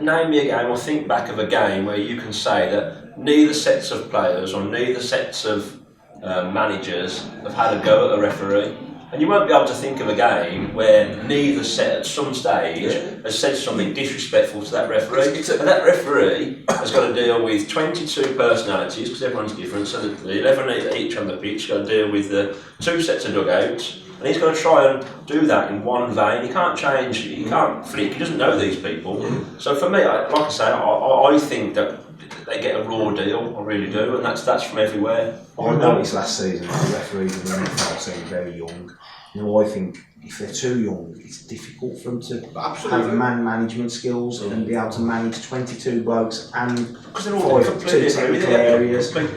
Speaker 4: Name me a game or think back of a game where you can say that neither sets of players or neither sets of managers have had a go at a referee. And you won't be able to think of a game where neither set at some stage has said something disrespectful to that referee. And that referee has got to deal with 22 personalities, because everyone's different, so the 11 each on the pitch got to deal with the 2 sets of dugouts, and he's got to try and do that in one vein. He can't change, he can't flick, he doesn't know these people. So for me, like I say, I think that they get a raw deal, I really do, and that's from everywhere.
Speaker 2: I noticed last season the referees in the NFL seem very young. You know, I think if they're too young, it's difficult for them to have man management skills and be able to manage 22 blokes and
Speaker 4: because they're all
Speaker 2: 2 technical areas,
Speaker 4: and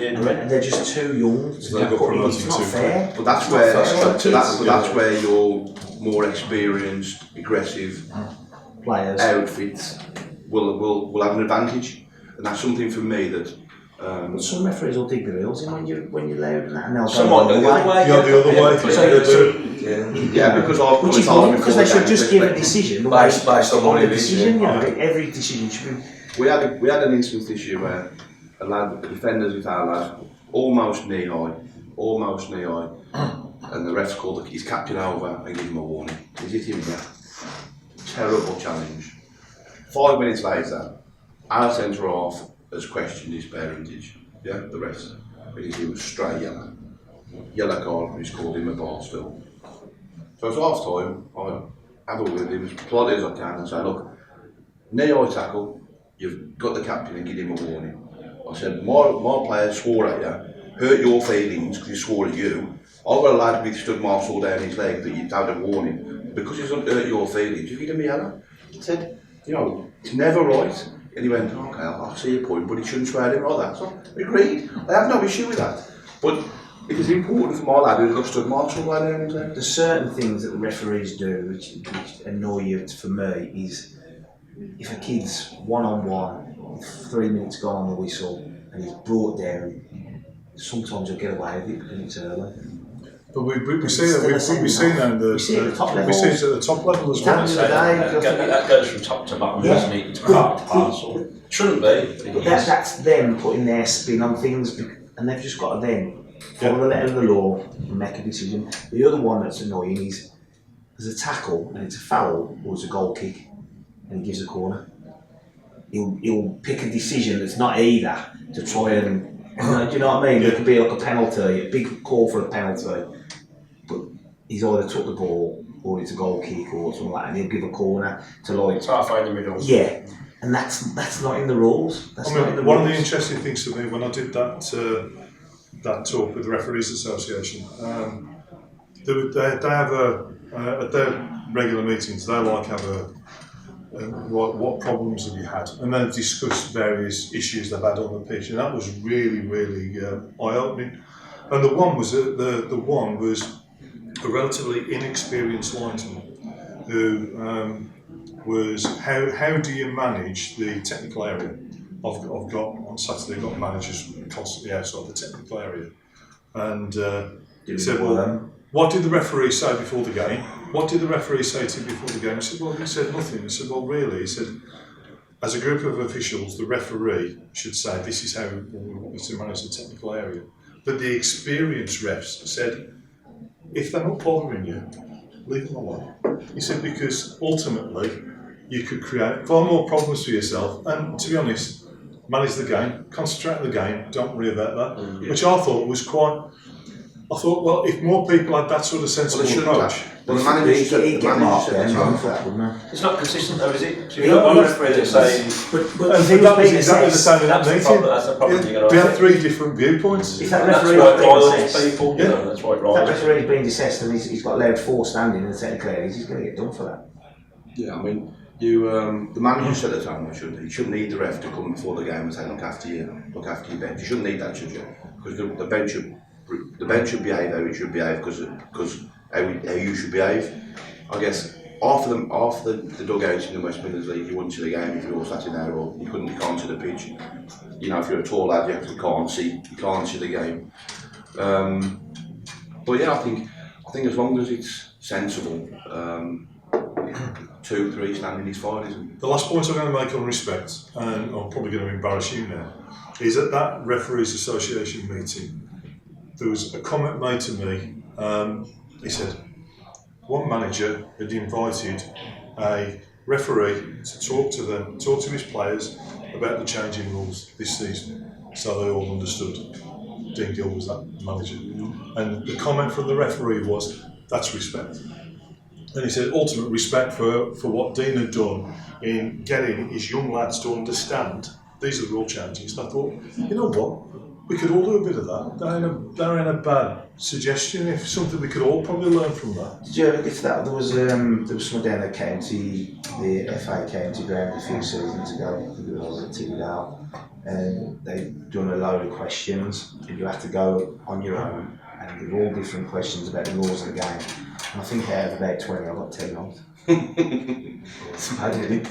Speaker 2: they're just too young. So it's not fair.
Speaker 3: But that's where your more experienced, aggressive
Speaker 2: Players
Speaker 3: outfits will have an advantage, and that's something for me that.
Speaker 2: But some referees will dig their heels in when you're loud and that, and they'll
Speaker 4: someone
Speaker 2: go
Speaker 4: the other way.
Speaker 1: Yeah, the other way.
Speaker 3: Because
Speaker 2: they should just give a decision
Speaker 5: based on what it is.
Speaker 2: Decision, you know, every decision should be.
Speaker 3: We had an instance this year where a lad, the defenders with our lad, almost knee high, and the ref's called his captain over and give him a warning. He's hit him there. Terrible challenge. 5 minutes later, our centre half has questioned his parentage. Yeah, the rest. Because he was straight yellow. Yellow card, he's called him a ball still. So it's half time, I have a word with him as politely as I can and say, look, knee-high tackle, you've got the captain and give him a warning. I said, my player swore at you, hurt your feelings because he swore at you. I've got a lad with stud marks all down his leg, but you've had a warning. Because he's not hurt your feelings, you give him a yellow. I said, you know, it's never right. And he went, okay, I'll see your point, but he shouldn't swear at him like that. So, agreed. I have no issue with that. But it is important for my lad who's got stud marks all down his leg.
Speaker 2: There's certain things that the referees do which annoy you for me is if a kid's one-on-one, 3 minutes gone on the whistle, and he's brought down, sometimes you'll get away with it because it's early.
Speaker 1: But we see that now.
Speaker 2: We see it at the top level.
Speaker 1: We see it at the top level as well.
Speaker 4: That goes from top to bottom, doesn't it? It's part and parcel. Shouldn't be.
Speaker 2: But that's them putting their spin on things, and they've just got to then follow the letter of the law and make a decision. The other one that's annoying is there's a tackle and it's a foul or it's a goal kick, and he gives a corner. He'll pick a decision that's not either to try and. Do you know what I mean? There could be like a penalty, a big call for a penalty, but he's either took the ball or it's a goal kick or something like that, and he'll give a corner to like.
Speaker 4: It's halfway in the middle.
Speaker 2: Yeah, and that's not in the rules. That's not in the
Speaker 1: one
Speaker 2: rules.
Speaker 1: of the interesting things to me when I did that talk with the Referees Association, they have at their regular meetings they like have what problems have you had, and then discuss various issues they've had on the pitch, and that was really eye-opening. And the one was a relatively inexperienced linesman who was how do you manage the technical area? I've got on Saturday I've got managers constantly outside the technical area, and he said, well, what did the referee say before the game? What did the referee say to you before the game? I said, well, he said nothing. He said, well, really? He said, as a group of officials, the referee should say, this is how we want you to manage the technical area. But the experienced refs said, if they're not bothering you, leave them alone. He said, because ultimately, you could create far more problems for yourself, and to be honest, manage the game, concentrate on the game, don't worry about that. Which I thought was quite. I thought, well, if more people had that sort of sensible approach.
Speaker 3: Well, the manager said
Speaker 4: it's not consistent though, is it? So you've got one referee that's saying.
Speaker 1: But that was exactly the same in that meeting.
Speaker 4: That's the problem you're going to
Speaker 1: We had 3 different viewpoints.
Speaker 2: If that
Speaker 4: That's
Speaker 2: referee
Speaker 4: why it riles people.
Speaker 1: Yeah.
Speaker 4: That's why it
Speaker 2: If that
Speaker 4: riles.
Speaker 2: referee's been assessed and he's got allowed 4 standing in the technical areas, he's going to get done for that.
Speaker 3: Yeah, I mean, the manager said at the time, you shouldn't need the ref to come before the game and say, look after your bench. You shouldn't need that, should you? Because the bench should behave how it should behave because how you should behave. I guess half the dugouts in the West Midlands League, you wouldn't see the game if you were sat in there, or you can't see the pitch. You know, if you're a tall lad, you actually can't see the game. But yeah, I think as long as it's sensible, 2, 3 standing is fine, isn't it?
Speaker 1: The last point I'm going to make on respect, and I'm probably going to embarrass you now, is at that Referees Association meeting, there was a comment made to me. He said, one manager had invited a referee to talk to his players about the changing rules this season, so they all understood. Dean Gill was that manager, and the comment from the referee was, "That's respect." And he said, ultimate respect for what Dean had done in getting his young lads to understand these are the rule changes. And I thought, you know what, we could all do a bit of that. That ain't a bad suggestion. If something we could all probably learn from that.
Speaker 2: Did you ever get to that? There was someone down at the FA County ground a few seasons ago. I think it was at Tiggedale, and they'd done a load of questions, and you had to go on your own, and they were all different questions about the rules of the game. And I think out of about 20, I got 10 on. I did it.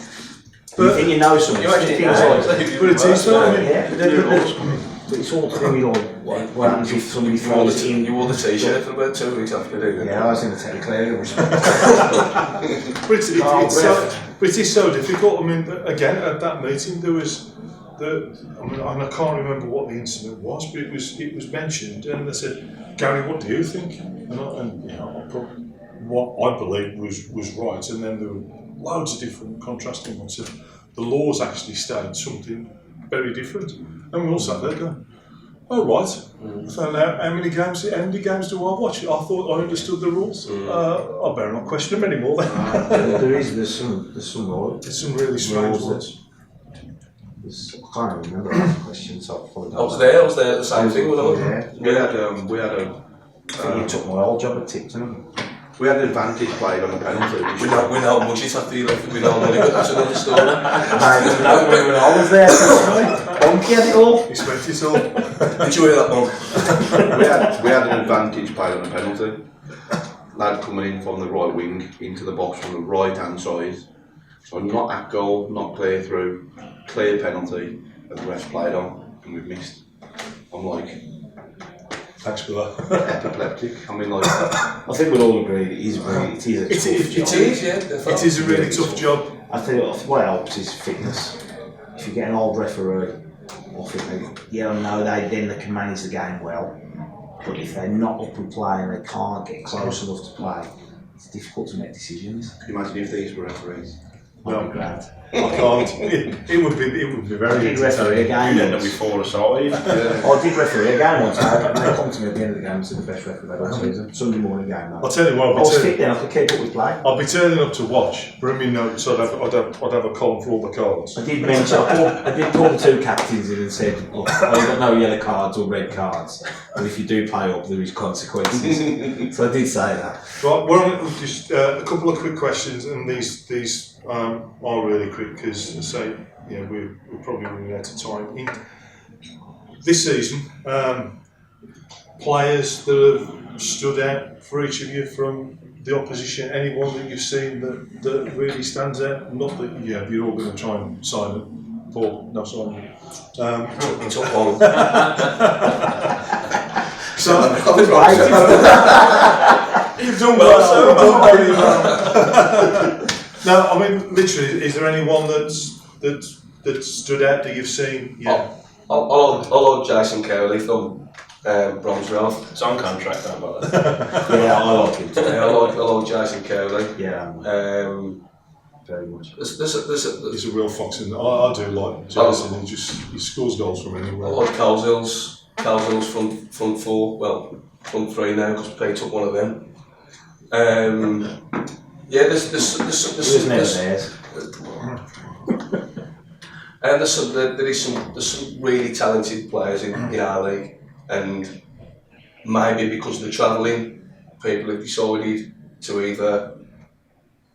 Speaker 2: But you think you know something?
Speaker 5: You actually know.
Speaker 1: But it is though.
Speaker 2: But it's all to do with what happens if somebody throws it in.
Speaker 5: You wore the t-shirt for about 2 weeks after doing it.
Speaker 2: Yeah, I was in the technical area.
Speaker 1: But it is so difficult. I mean, again, at that meeting there was and I can't remember what the incident was, but it was mentioned, and they said, "Gary, what do you think?" And I put what I believed was right, and then there were loads of different contrasting ones. So the laws actually state something very different, and we all sat there going, "Oh right." So now, how many games do I watch? I thought I understood the rules. I better not question them anymore.
Speaker 2: There's some rules.
Speaker 1: It's some really strange ones.
Speaker 2: I can't remember the question, so I
Speaker 5: I was there at the same thing, wasn't I?
Speaker 2: Yeah.
Speaker 3: We had
Speaker 2: You took my old job at Tipton.
Speaker 3: we had an advantage played on a penalty.
Speaker 5: We know much it after you left, we know money, but that's another story.
Speaker 2: I was there. Bonky had it all.
Speaker 1: He spent it all.
Speaker 5: Did you hear that one?
Speaker 3: we had an advantage played on a penalty. Lad coming in from the right wing into the box from the right hand side. So not at goal, not clear through, clear penalty, and the rest played on, and we've missed. I'm like,
Speaker 1: Thanks for that.
Speaker 3: apoplectic. I mean, like,
Speaker 2: I think we'll all agree it is a tough job.
Speaker 5: It is, yeah.
Speaker 1: It is a really tough job.
Speaker 2: I think what helps is fitness. If you get an old referee, I think they can manage the game well. But if they're not up and playing, they can't get close enough to play, it's difficult to make decisions.
Speaker 3: can you imagine if these were referees?
Speaker 2: I'd be glad.
Speaker 1: I can't. It would be very.
Speaker 2: I did referee a game
Speaker 4: Then
Speaker 2: once.
Speaker 4: we fall aside.
Speaker 2: I did referee a game once. And they come to me at the end of the game and said the best referee of the season. Sunday morning game.
Speaker 1: I'll tell you what.
Speaker 2: I was fit then. I could keep up with play.
Speaker 1: I'll be turning up to watch. Bring me notes. I'd have a column for all the cards.
Speaker 2: I did mention. I did call the two captains in and said, "Look, I've got no yellow cards or red cards, and if you do play up, there is consequences." So I did say that.
Speaker 1: Right. Well, just a couple of quick questions, and these are really quick because, as I say, we're probably running out of time. This season, players that have stood out for each of you from the opposition, anyone that you've seen that really stands out? Not that you're all going to try and sign it. Paul, no sign.
Speaker 5: Took one.
Speaker 1: You've done well. You've done very well. No, I mean, literally, is there anyone that stood out that you've seen? Yeah.
Speaker 5: I like Jason Cowley from Bromsgrove.
Speaker 4: It's on contract, don't bother.
Speaker 2: Yeah, I like him too.
Speaker 5: I like Jason Cowley.
Speaker 2: Yeah, very much.
Speaker 5: There's
Speaker 1: He's a real fox, and I do like Jason. He scores goals from
Speaker 5: I
Speaker 1: anywhere.
Speaker 5: like Calzill's front four, well, front three now because Pay took one of them. Yeah, there's and there's some really talented players in our league, and maybe because of the travelling, people have decided to either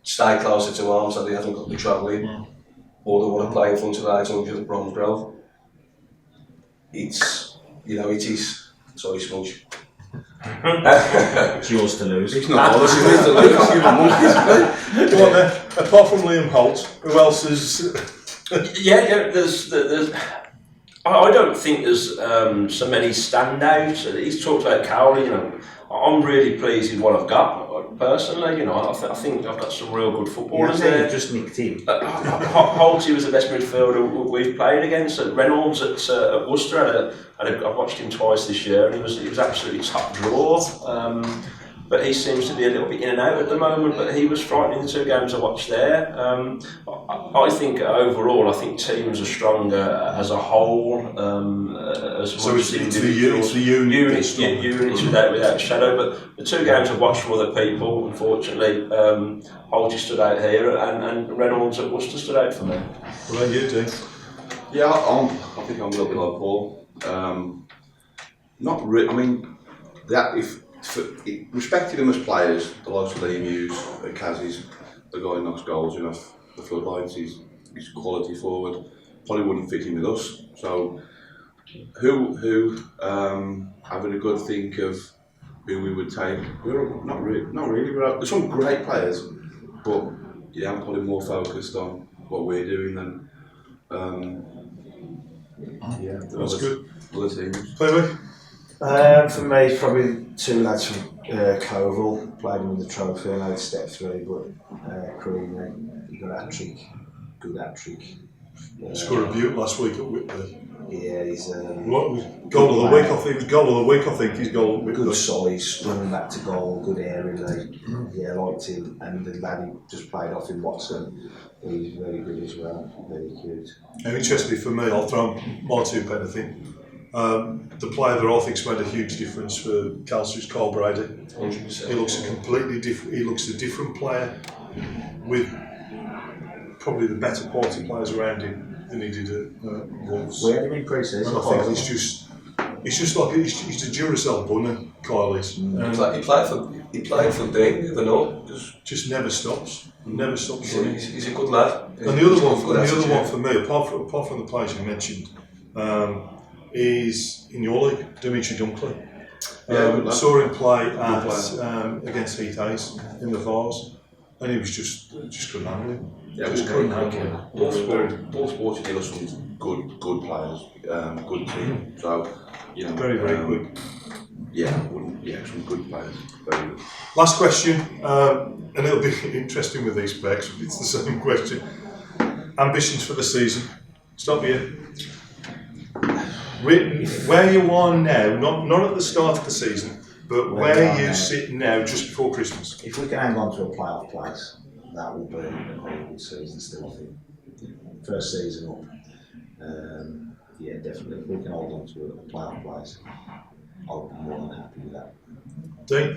Speaker 5: stay closer to home so they haven't got the travelling, or they want to play in front of 800 at Bromsgrove. It is. Sorry, Smudge.
Speaker 2: It's yours to lose.
Speaker 3: It's not ours, it's to lose.
Speaker 1: Go on then. Apart from Liam Holt, who else is?
Speaker 4: There's. I don't think there's so many standouts. He's talked about Cowley. I'm really pleased with what I've got personally. I think I've got some real good footballers there.
Speaker 2: Just nicked him.
Speaker 4: Holty was the best midfielder we've played against. Reynolds at Worcester. I've watched him twice this year, and he was absolutely top draw. but he seems to be a little bit in and out at the moment. But he was frightening the 2 games I watched there. I think overall, I think teams are stronger as a whole.
Speaker 1: So it's the units
Speaker 4: without a shadow. But the 2 games I've watched from other people, unfortunately, Holty stood out here, and Reynolds at Worcester stood out for me.
Speaker 1: What about you, Dean?
Speaker 3: Yeah, I think I'm a little bit like Paul. Not really. I mean, respecting them as players, the likes of Liam Hughes, Kazis, the guy who knocks goals, the floodlights, he's quality forward. Probably wouldn't fit in with us. So, who having a good think of who we would take? We're not really. There's some great players, but I'm probably more focused on what we're doing than.
Speaker 1: That's good.
Speaker 3: Other teams.
Speaker 1: Playboy?
Speaker 2: For me, probably 2 lads from Coval, played him in the trophy. I know it's step 3, but Creamy, he got a hat-trick, good hat-trick.
Speaker 1: Scored a beaut last week at Whitby.
Speaker 2: Yeah, he's
Speaker 1: What was goal of the week? I think it was goal of the week. I think his goal at Whitby.
Speaker 2: good size, running back to goal, good aerially. Yeah, I liked him. And the lad he just played off in Watson, he's very good as well, very cute.
Speaker 1: And interestingly for me, I'll throw my 2 pence. I think the player that I think's made a huge difference for Khalsa is Carl Brady.
Speaker 5: 100%.
Speaker 1: He looks a completely different. He looks a different player with probably the better quality players around him than he did at Wolves.
Speaker 2: We had him in pre-season.
Speaker 1: And I think it's just like he's a Duracell bunny, Kyle is.
Speaker 5: He played for Dean the other night.
Speaker 1: Just never stops. Never stops running.
Speaker 5: He's a good lad.
Speaker 1: And the other one for me, apart from the players you mentioned, is in your league, Dimitri Dunkley. Saw him play against Heath Hayes in the Vars, and he was just couldn't handle him.
Speaker 3: Yeah,
Speaker 1: just couldn't handle him.
Speaker 3: All sports deal us some good players, good team. So
Speaker 1: Very quick.
Speaker 3: Some good players. Very good.
Speaker 1: Last question, and it'll be interesting with these packs. It's the same question. Ambitions for the season. Stop here. Where you are now, not at the start of the season, but where you sit now, just before Christmas.
Speaker 2: If we can hang on to a playoff place, that will be a very good season still, I think. First season up. Definitely. If we can hold on to a playoff place, I'll be more than happy with that.
Speaker 1: Dean?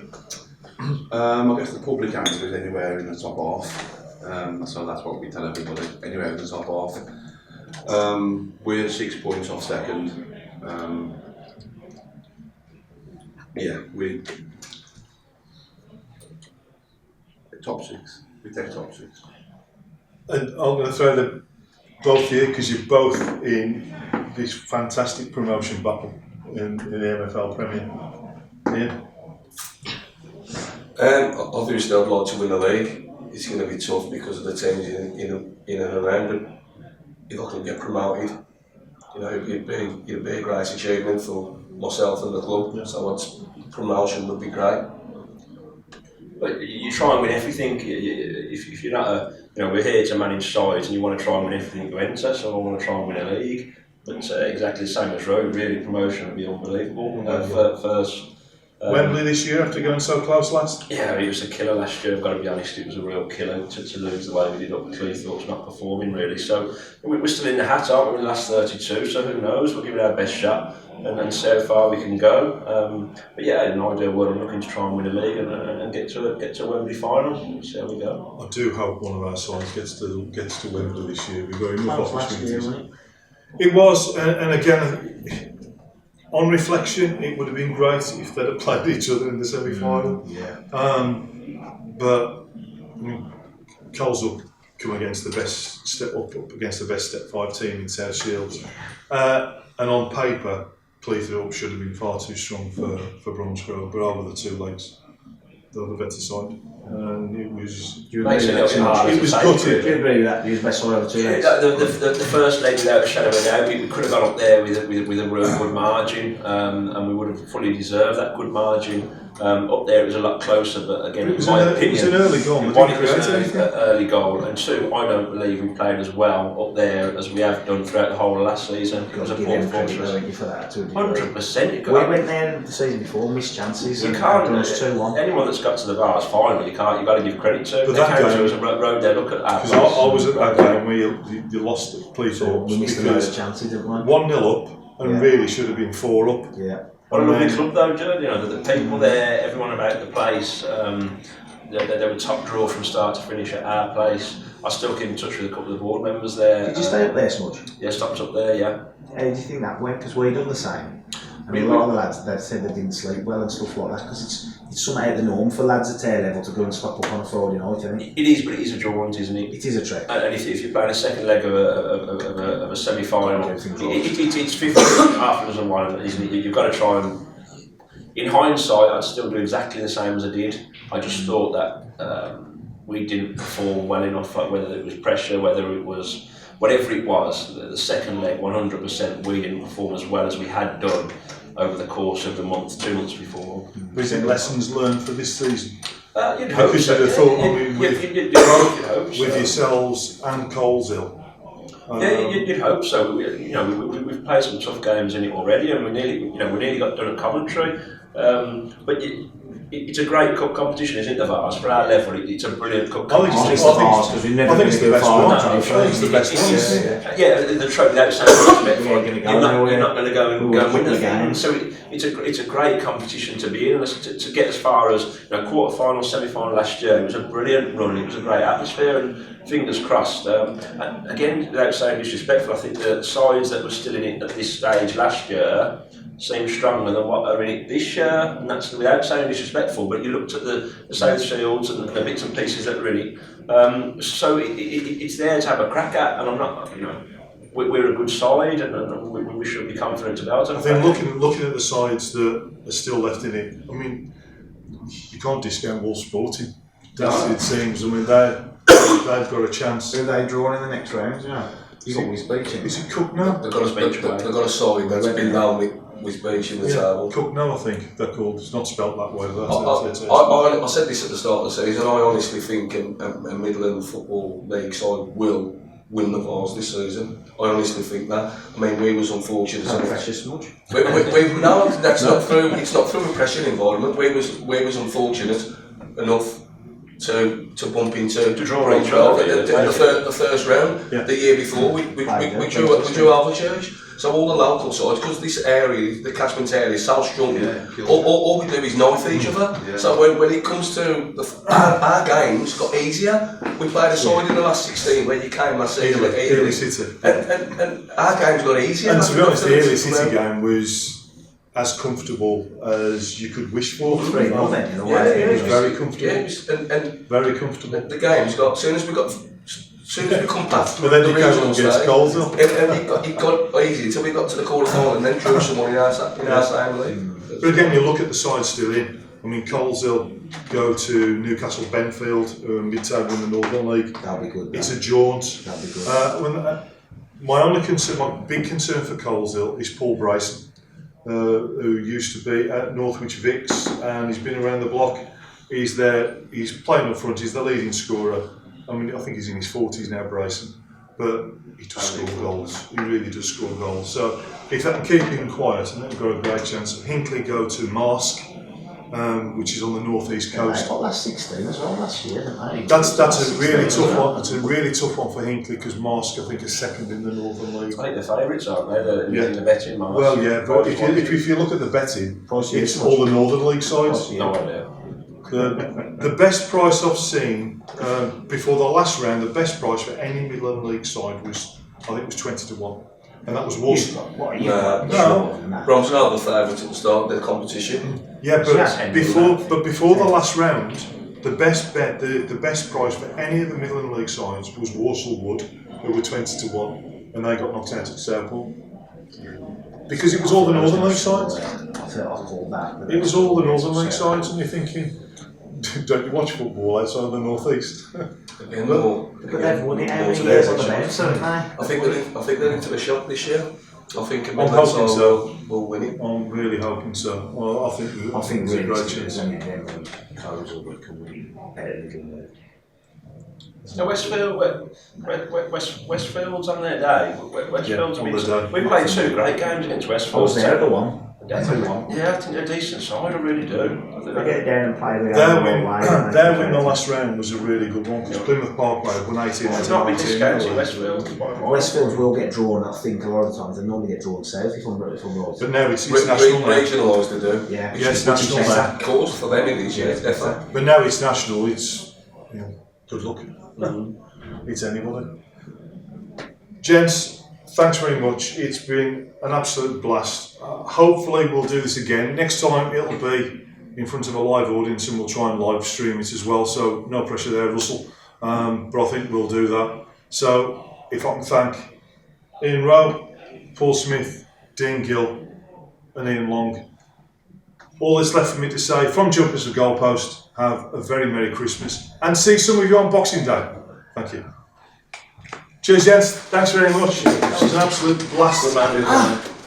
Speaker 3: I guess the public answer is anywhere in the top half. So that's what we tell everybody, anywhere in the top half. We're 6 points off second. We top 6. We take top 6.
Speaker 1: And I'm going to throw them both here because you're both in this fantastic promotion battle in the MFL Premier. Yeah.
Speaker 5: Obviously, I'd like to win the league. It's going to be tough because of the teams in and around. But if I can get promoted, it'd be a great achievement for myself and the club. Yeah. So promotion would be great.
Speaker 4: But you try and win everything. If you're not we're here to manage sides, and you want to try and win everything you enter. So I want to try and win a league. But exactly the same as Rowe. Really, promotion would be unbelievable. First.
Speaker 1: Wembley this year after going so close last?
Speaker 4: Yeah, it was a killer last year. I've got to be honest, it was a real killer to lose the way we did up at Cleethorpes, not performing really. So we're still in the hat, aren't we, in the last 32? So who knows? We'll give it our best shot and see how far we can go. But yeah, in an ideal world, I'm looking to try and win a league and get to a Wembley final. See how we go. I
Speaker 1: do hope one of our sides gets to Wembley this year. We've got enough opportunities.
Speaker 2: Wasn't it?
Speaker 1: It was, and again. On reflection, it would have been great if they'd have played each other in the semi-final. But Coles will come against the best step up against the best step 5 team in South Shields. And on paper, Cleethorpes should have been far too strong for Bromsgrove, but over the 2 legs, they're the better side. And it was.
Speaker 2: It was gutted. Do you agree with that? He was best side over 2 legs.
Speaker 4: The first leg, without a shadow of a doubt, we could have gone up there with a real good margin, and we would have fully deserved that good margin. Up there it was a lot closer, but again, in my opinion,
Speaker 1: it was an early goal.
Speaker 4: one, it was an early goal, and two, I don't believe we played as well up there as we have done throughout the whole of last season. It was a poor performance. 100%.
Speaker 2: We went there the season before, missed chances.
Speaker 4: You can't. Anyone that's got to the Vars final, you've got to give credit to.
Speaker 1: But
Speaker 4: they
Speaker 1: that
Speaker 4: came
Speaker 1: game,
Speaker 4: to us and rode their look at that.
Speaker 1: Because I was at that game where you lost it, please.
Speaker 2: We missed the most chances, didn't we?
Speaker 1: 1-0 up, and really should have been 4 up.
Speaker 2: Yeah.
Speaker 4: What a lovely club though, Joe. You know, the people there, everyone about the place. They were top draw from start to finish at our place. I still keep in touch with a couple of the board members there.
Speaker 2: Did you stay up there so much?
Speaker 4: Yeah, stopped up there, yeah.
Speaker 2: How do you think that went? Because we done the same. I mean, a lot of the lads, they said they didn't sleep well and stuff like that, because it's something out of the norm for lads at their level to go and stop up on a Friday night, isn't it?
Speaker 4: It is, but it is a jaunt, isn't it?
Speaker 2: It is a trek.
Speaker 4: And if you're playing a second leg of a semi-final, it's 50 half a dozen one, isn't it? You've got to try and... In hindsight, I'd still do exactly the same as I did. I just thought that we didn't perform well enough, whether it was pressure, whether it was... Whatever it was, the second leg, 100%, we didn't perform as well as we had done over the course of the month, 2 months before.
Speaker 1: Was it lessons learned for this season?
Speaker 4: You'd hope so.
Speaker 1: You'd have thought, I mean, with
Speaker 4: with
Speaker 1: yourselves and Coleshill.
Speaker 4: You'd hope so. We've played some tough games in it already, and we nearly got done at Coventry. But it's a great cup competition, isn't it, the Vars? For our level, it's a brilliant cup competition.
Speaker 2: I think it's the best one.
Speaker 1: I think it's the best one, isn't it?
Speaker 4: Yeah, the trophy without sounding respectful. You're not going to go and win the game. So it's a great competition to be in. To get as far as quarter final, semi final last year, it was a brilliant run. It was a great atmosphere, and fingers crossed. And again, without saying disrespectful, I think the sides that were still in it at this stage last year seem stronger than what are in it this year, and that's without saying disrespectful, but you looked at the South Shields and the bits and pieces that are in it. So it's there to have a crack at, and I'm not, we're a good side, and we should be confident about it.
Speaker 1: I think looking at the sides that are still left in it, I mean, you can't discount Rowe of Sporting. It seems. I mean, they've got a chance.
Speaker 2: Are they drawn in the next round? Yeah. You've always beaten.
Speaker 1: Is it Cook now?
Speaker 5: They've got a side that's been down with beach in the table.
Speaker 1: Cook now, I think they're called. It's not spelt that way. But
Speaker 5: I said this at the start of the season. I honestly think a Midland Football League side will win the Vars this season. I honestly think that. I mean, we was unfortunate.
Speaker 2: Precious much.
Speaker 5: No, that's not through. It's not through a pressure environment. We was unfortunate enough to bump into Bromsgrove the first round.
Speaker 1: Yeah.
Speaker 5: The year before we drew Alvechurch. So all the local sides, because this area, the catchment area, is so strong. All we do is knife each other. Yeah. So when it comes to our games, got easier. We played a side in the last 16 where you came last season at
Speaker 1: Ely City,
Speaker 5: and our games got easier.
Speaker 1: And to be honest, the Ely City game was as comfortable as you could wish for.
Speaker 2: It
Speaker 1: was very comfortable.
Speaker 5: Yeah, and
Speaker 1: very comfortable.
Speaker 5: The game's got as soon as we come past.
Speaker 1: But then you go on against Coleshill.
Speaker 5: And it got easy until we got to the quarter final and then drew someone in our same league.
Speaker 1: But again, you look at the side still in. I mean, Coleshill go to Newcastle Benfield, who are mid-table in the Northern League.
Speaker 2: That'll be good.
Speaker 1: It's a jaunt.
Speaker 2: That'll be good.
Speaker 1: My big concern for Coleshill is Paul Bryson, who used to be at Northwich Vicks, and he's been around the block. He's there. He's playing up front. He's the leading scorer. I mean, I think he's in his 40s now, Bryson, but he does score goals. He really does score goals. So if they can keep him quiet, and they've got a great chance. Hinckley go to Marsk, which is on the northeast coast.
Speaker 2: They got last 16 as well last year, didn't they?
Speaker 1: That's a really tough one. It's a really tough one for Hinckley because Marsk, I think, is second in the Northern League.
Speaker 4: I think they're favourites, aren't they? In the betting, Marsk.
Speaker 1: Well, yeah, but if you look at the betting, it's all the Northern League sides.
Speaker 4: No idea.
Speaker 1: The best price I've seen before the last round, the best price for any Midland League side was, I think it was 20 to 1, and that was Walsall.
Speaker 5: No, Bromsgrove were favourites at the start of the competition.
Speaker 1: Yeah, but before the last round, the best bet, the best price for any of the Midland League sides was Walsall Wood, who were 20 to 1, and they got knocked out at Southall. Because it was all the Northern League sides. It was all the Northern League sides, and you're thinking, don't you watch football outside of the northeast?
Speaker 2: But they've won it how many years on the bench, haven't they?
Speaker 5: I think they're into the shop this year. I think
Speaker 1: I'm hoping so.
Speaker 5: We'll win it.
Speaker 1: I'm really hoping so. Well, I think
Speaker 2: I think
Speaker 1: it's a great
Speaker 2: realistically,
Speaker 1: chance.
Speaker 2: there's only them and Coleshill that can win better than
Speaker 4: So Westfield's on their day. Westfield's
Speaker 1: on their day.
Speaker 4: we played 2 great games against Westfield.
Speaker 2: I was there at the one.
Speaker 4: Yeah,
Speaker 2: 2-1.
Speaker 4: I think they're a decent side, I really do.
Speaker 2: They get down and play with
Speaker 1: Their win the last round was a really good one because Plymouth Parkway won 18.
Speaker 4: It's not been discounted, Westfield.
Speaker 2: Westfield will get drawn, I think, a lot of times. They normally get drawn south if I'm right.
Speaker 1: But now it's national now.
Speaker 5: Regionalised they do.
Speaker 2: Yeah,
Speaker 1: Yes, national now.
Speaker 5: Of course, for them it is, yeah, definitely.
Speaker 1: But now it's national, it's good luck. It's anybody. Gents, thanks very much. It's been an absolute blast. Hopefully we'll do this again. Next time it'll be in front of a live audience and we'll try and live stream it as well, so no pressure there, Russell. But I think we'll do that. So if I can thank Ian Rowe, Paul Smith, Dean Gill and Ian Long. All that's left for me to say from Jumpers of Goalpost, have a very Merry Christmas and see some of you on Boxing Day. Thank you. Cheers, gents. Thanks very much. That was an absolute blast.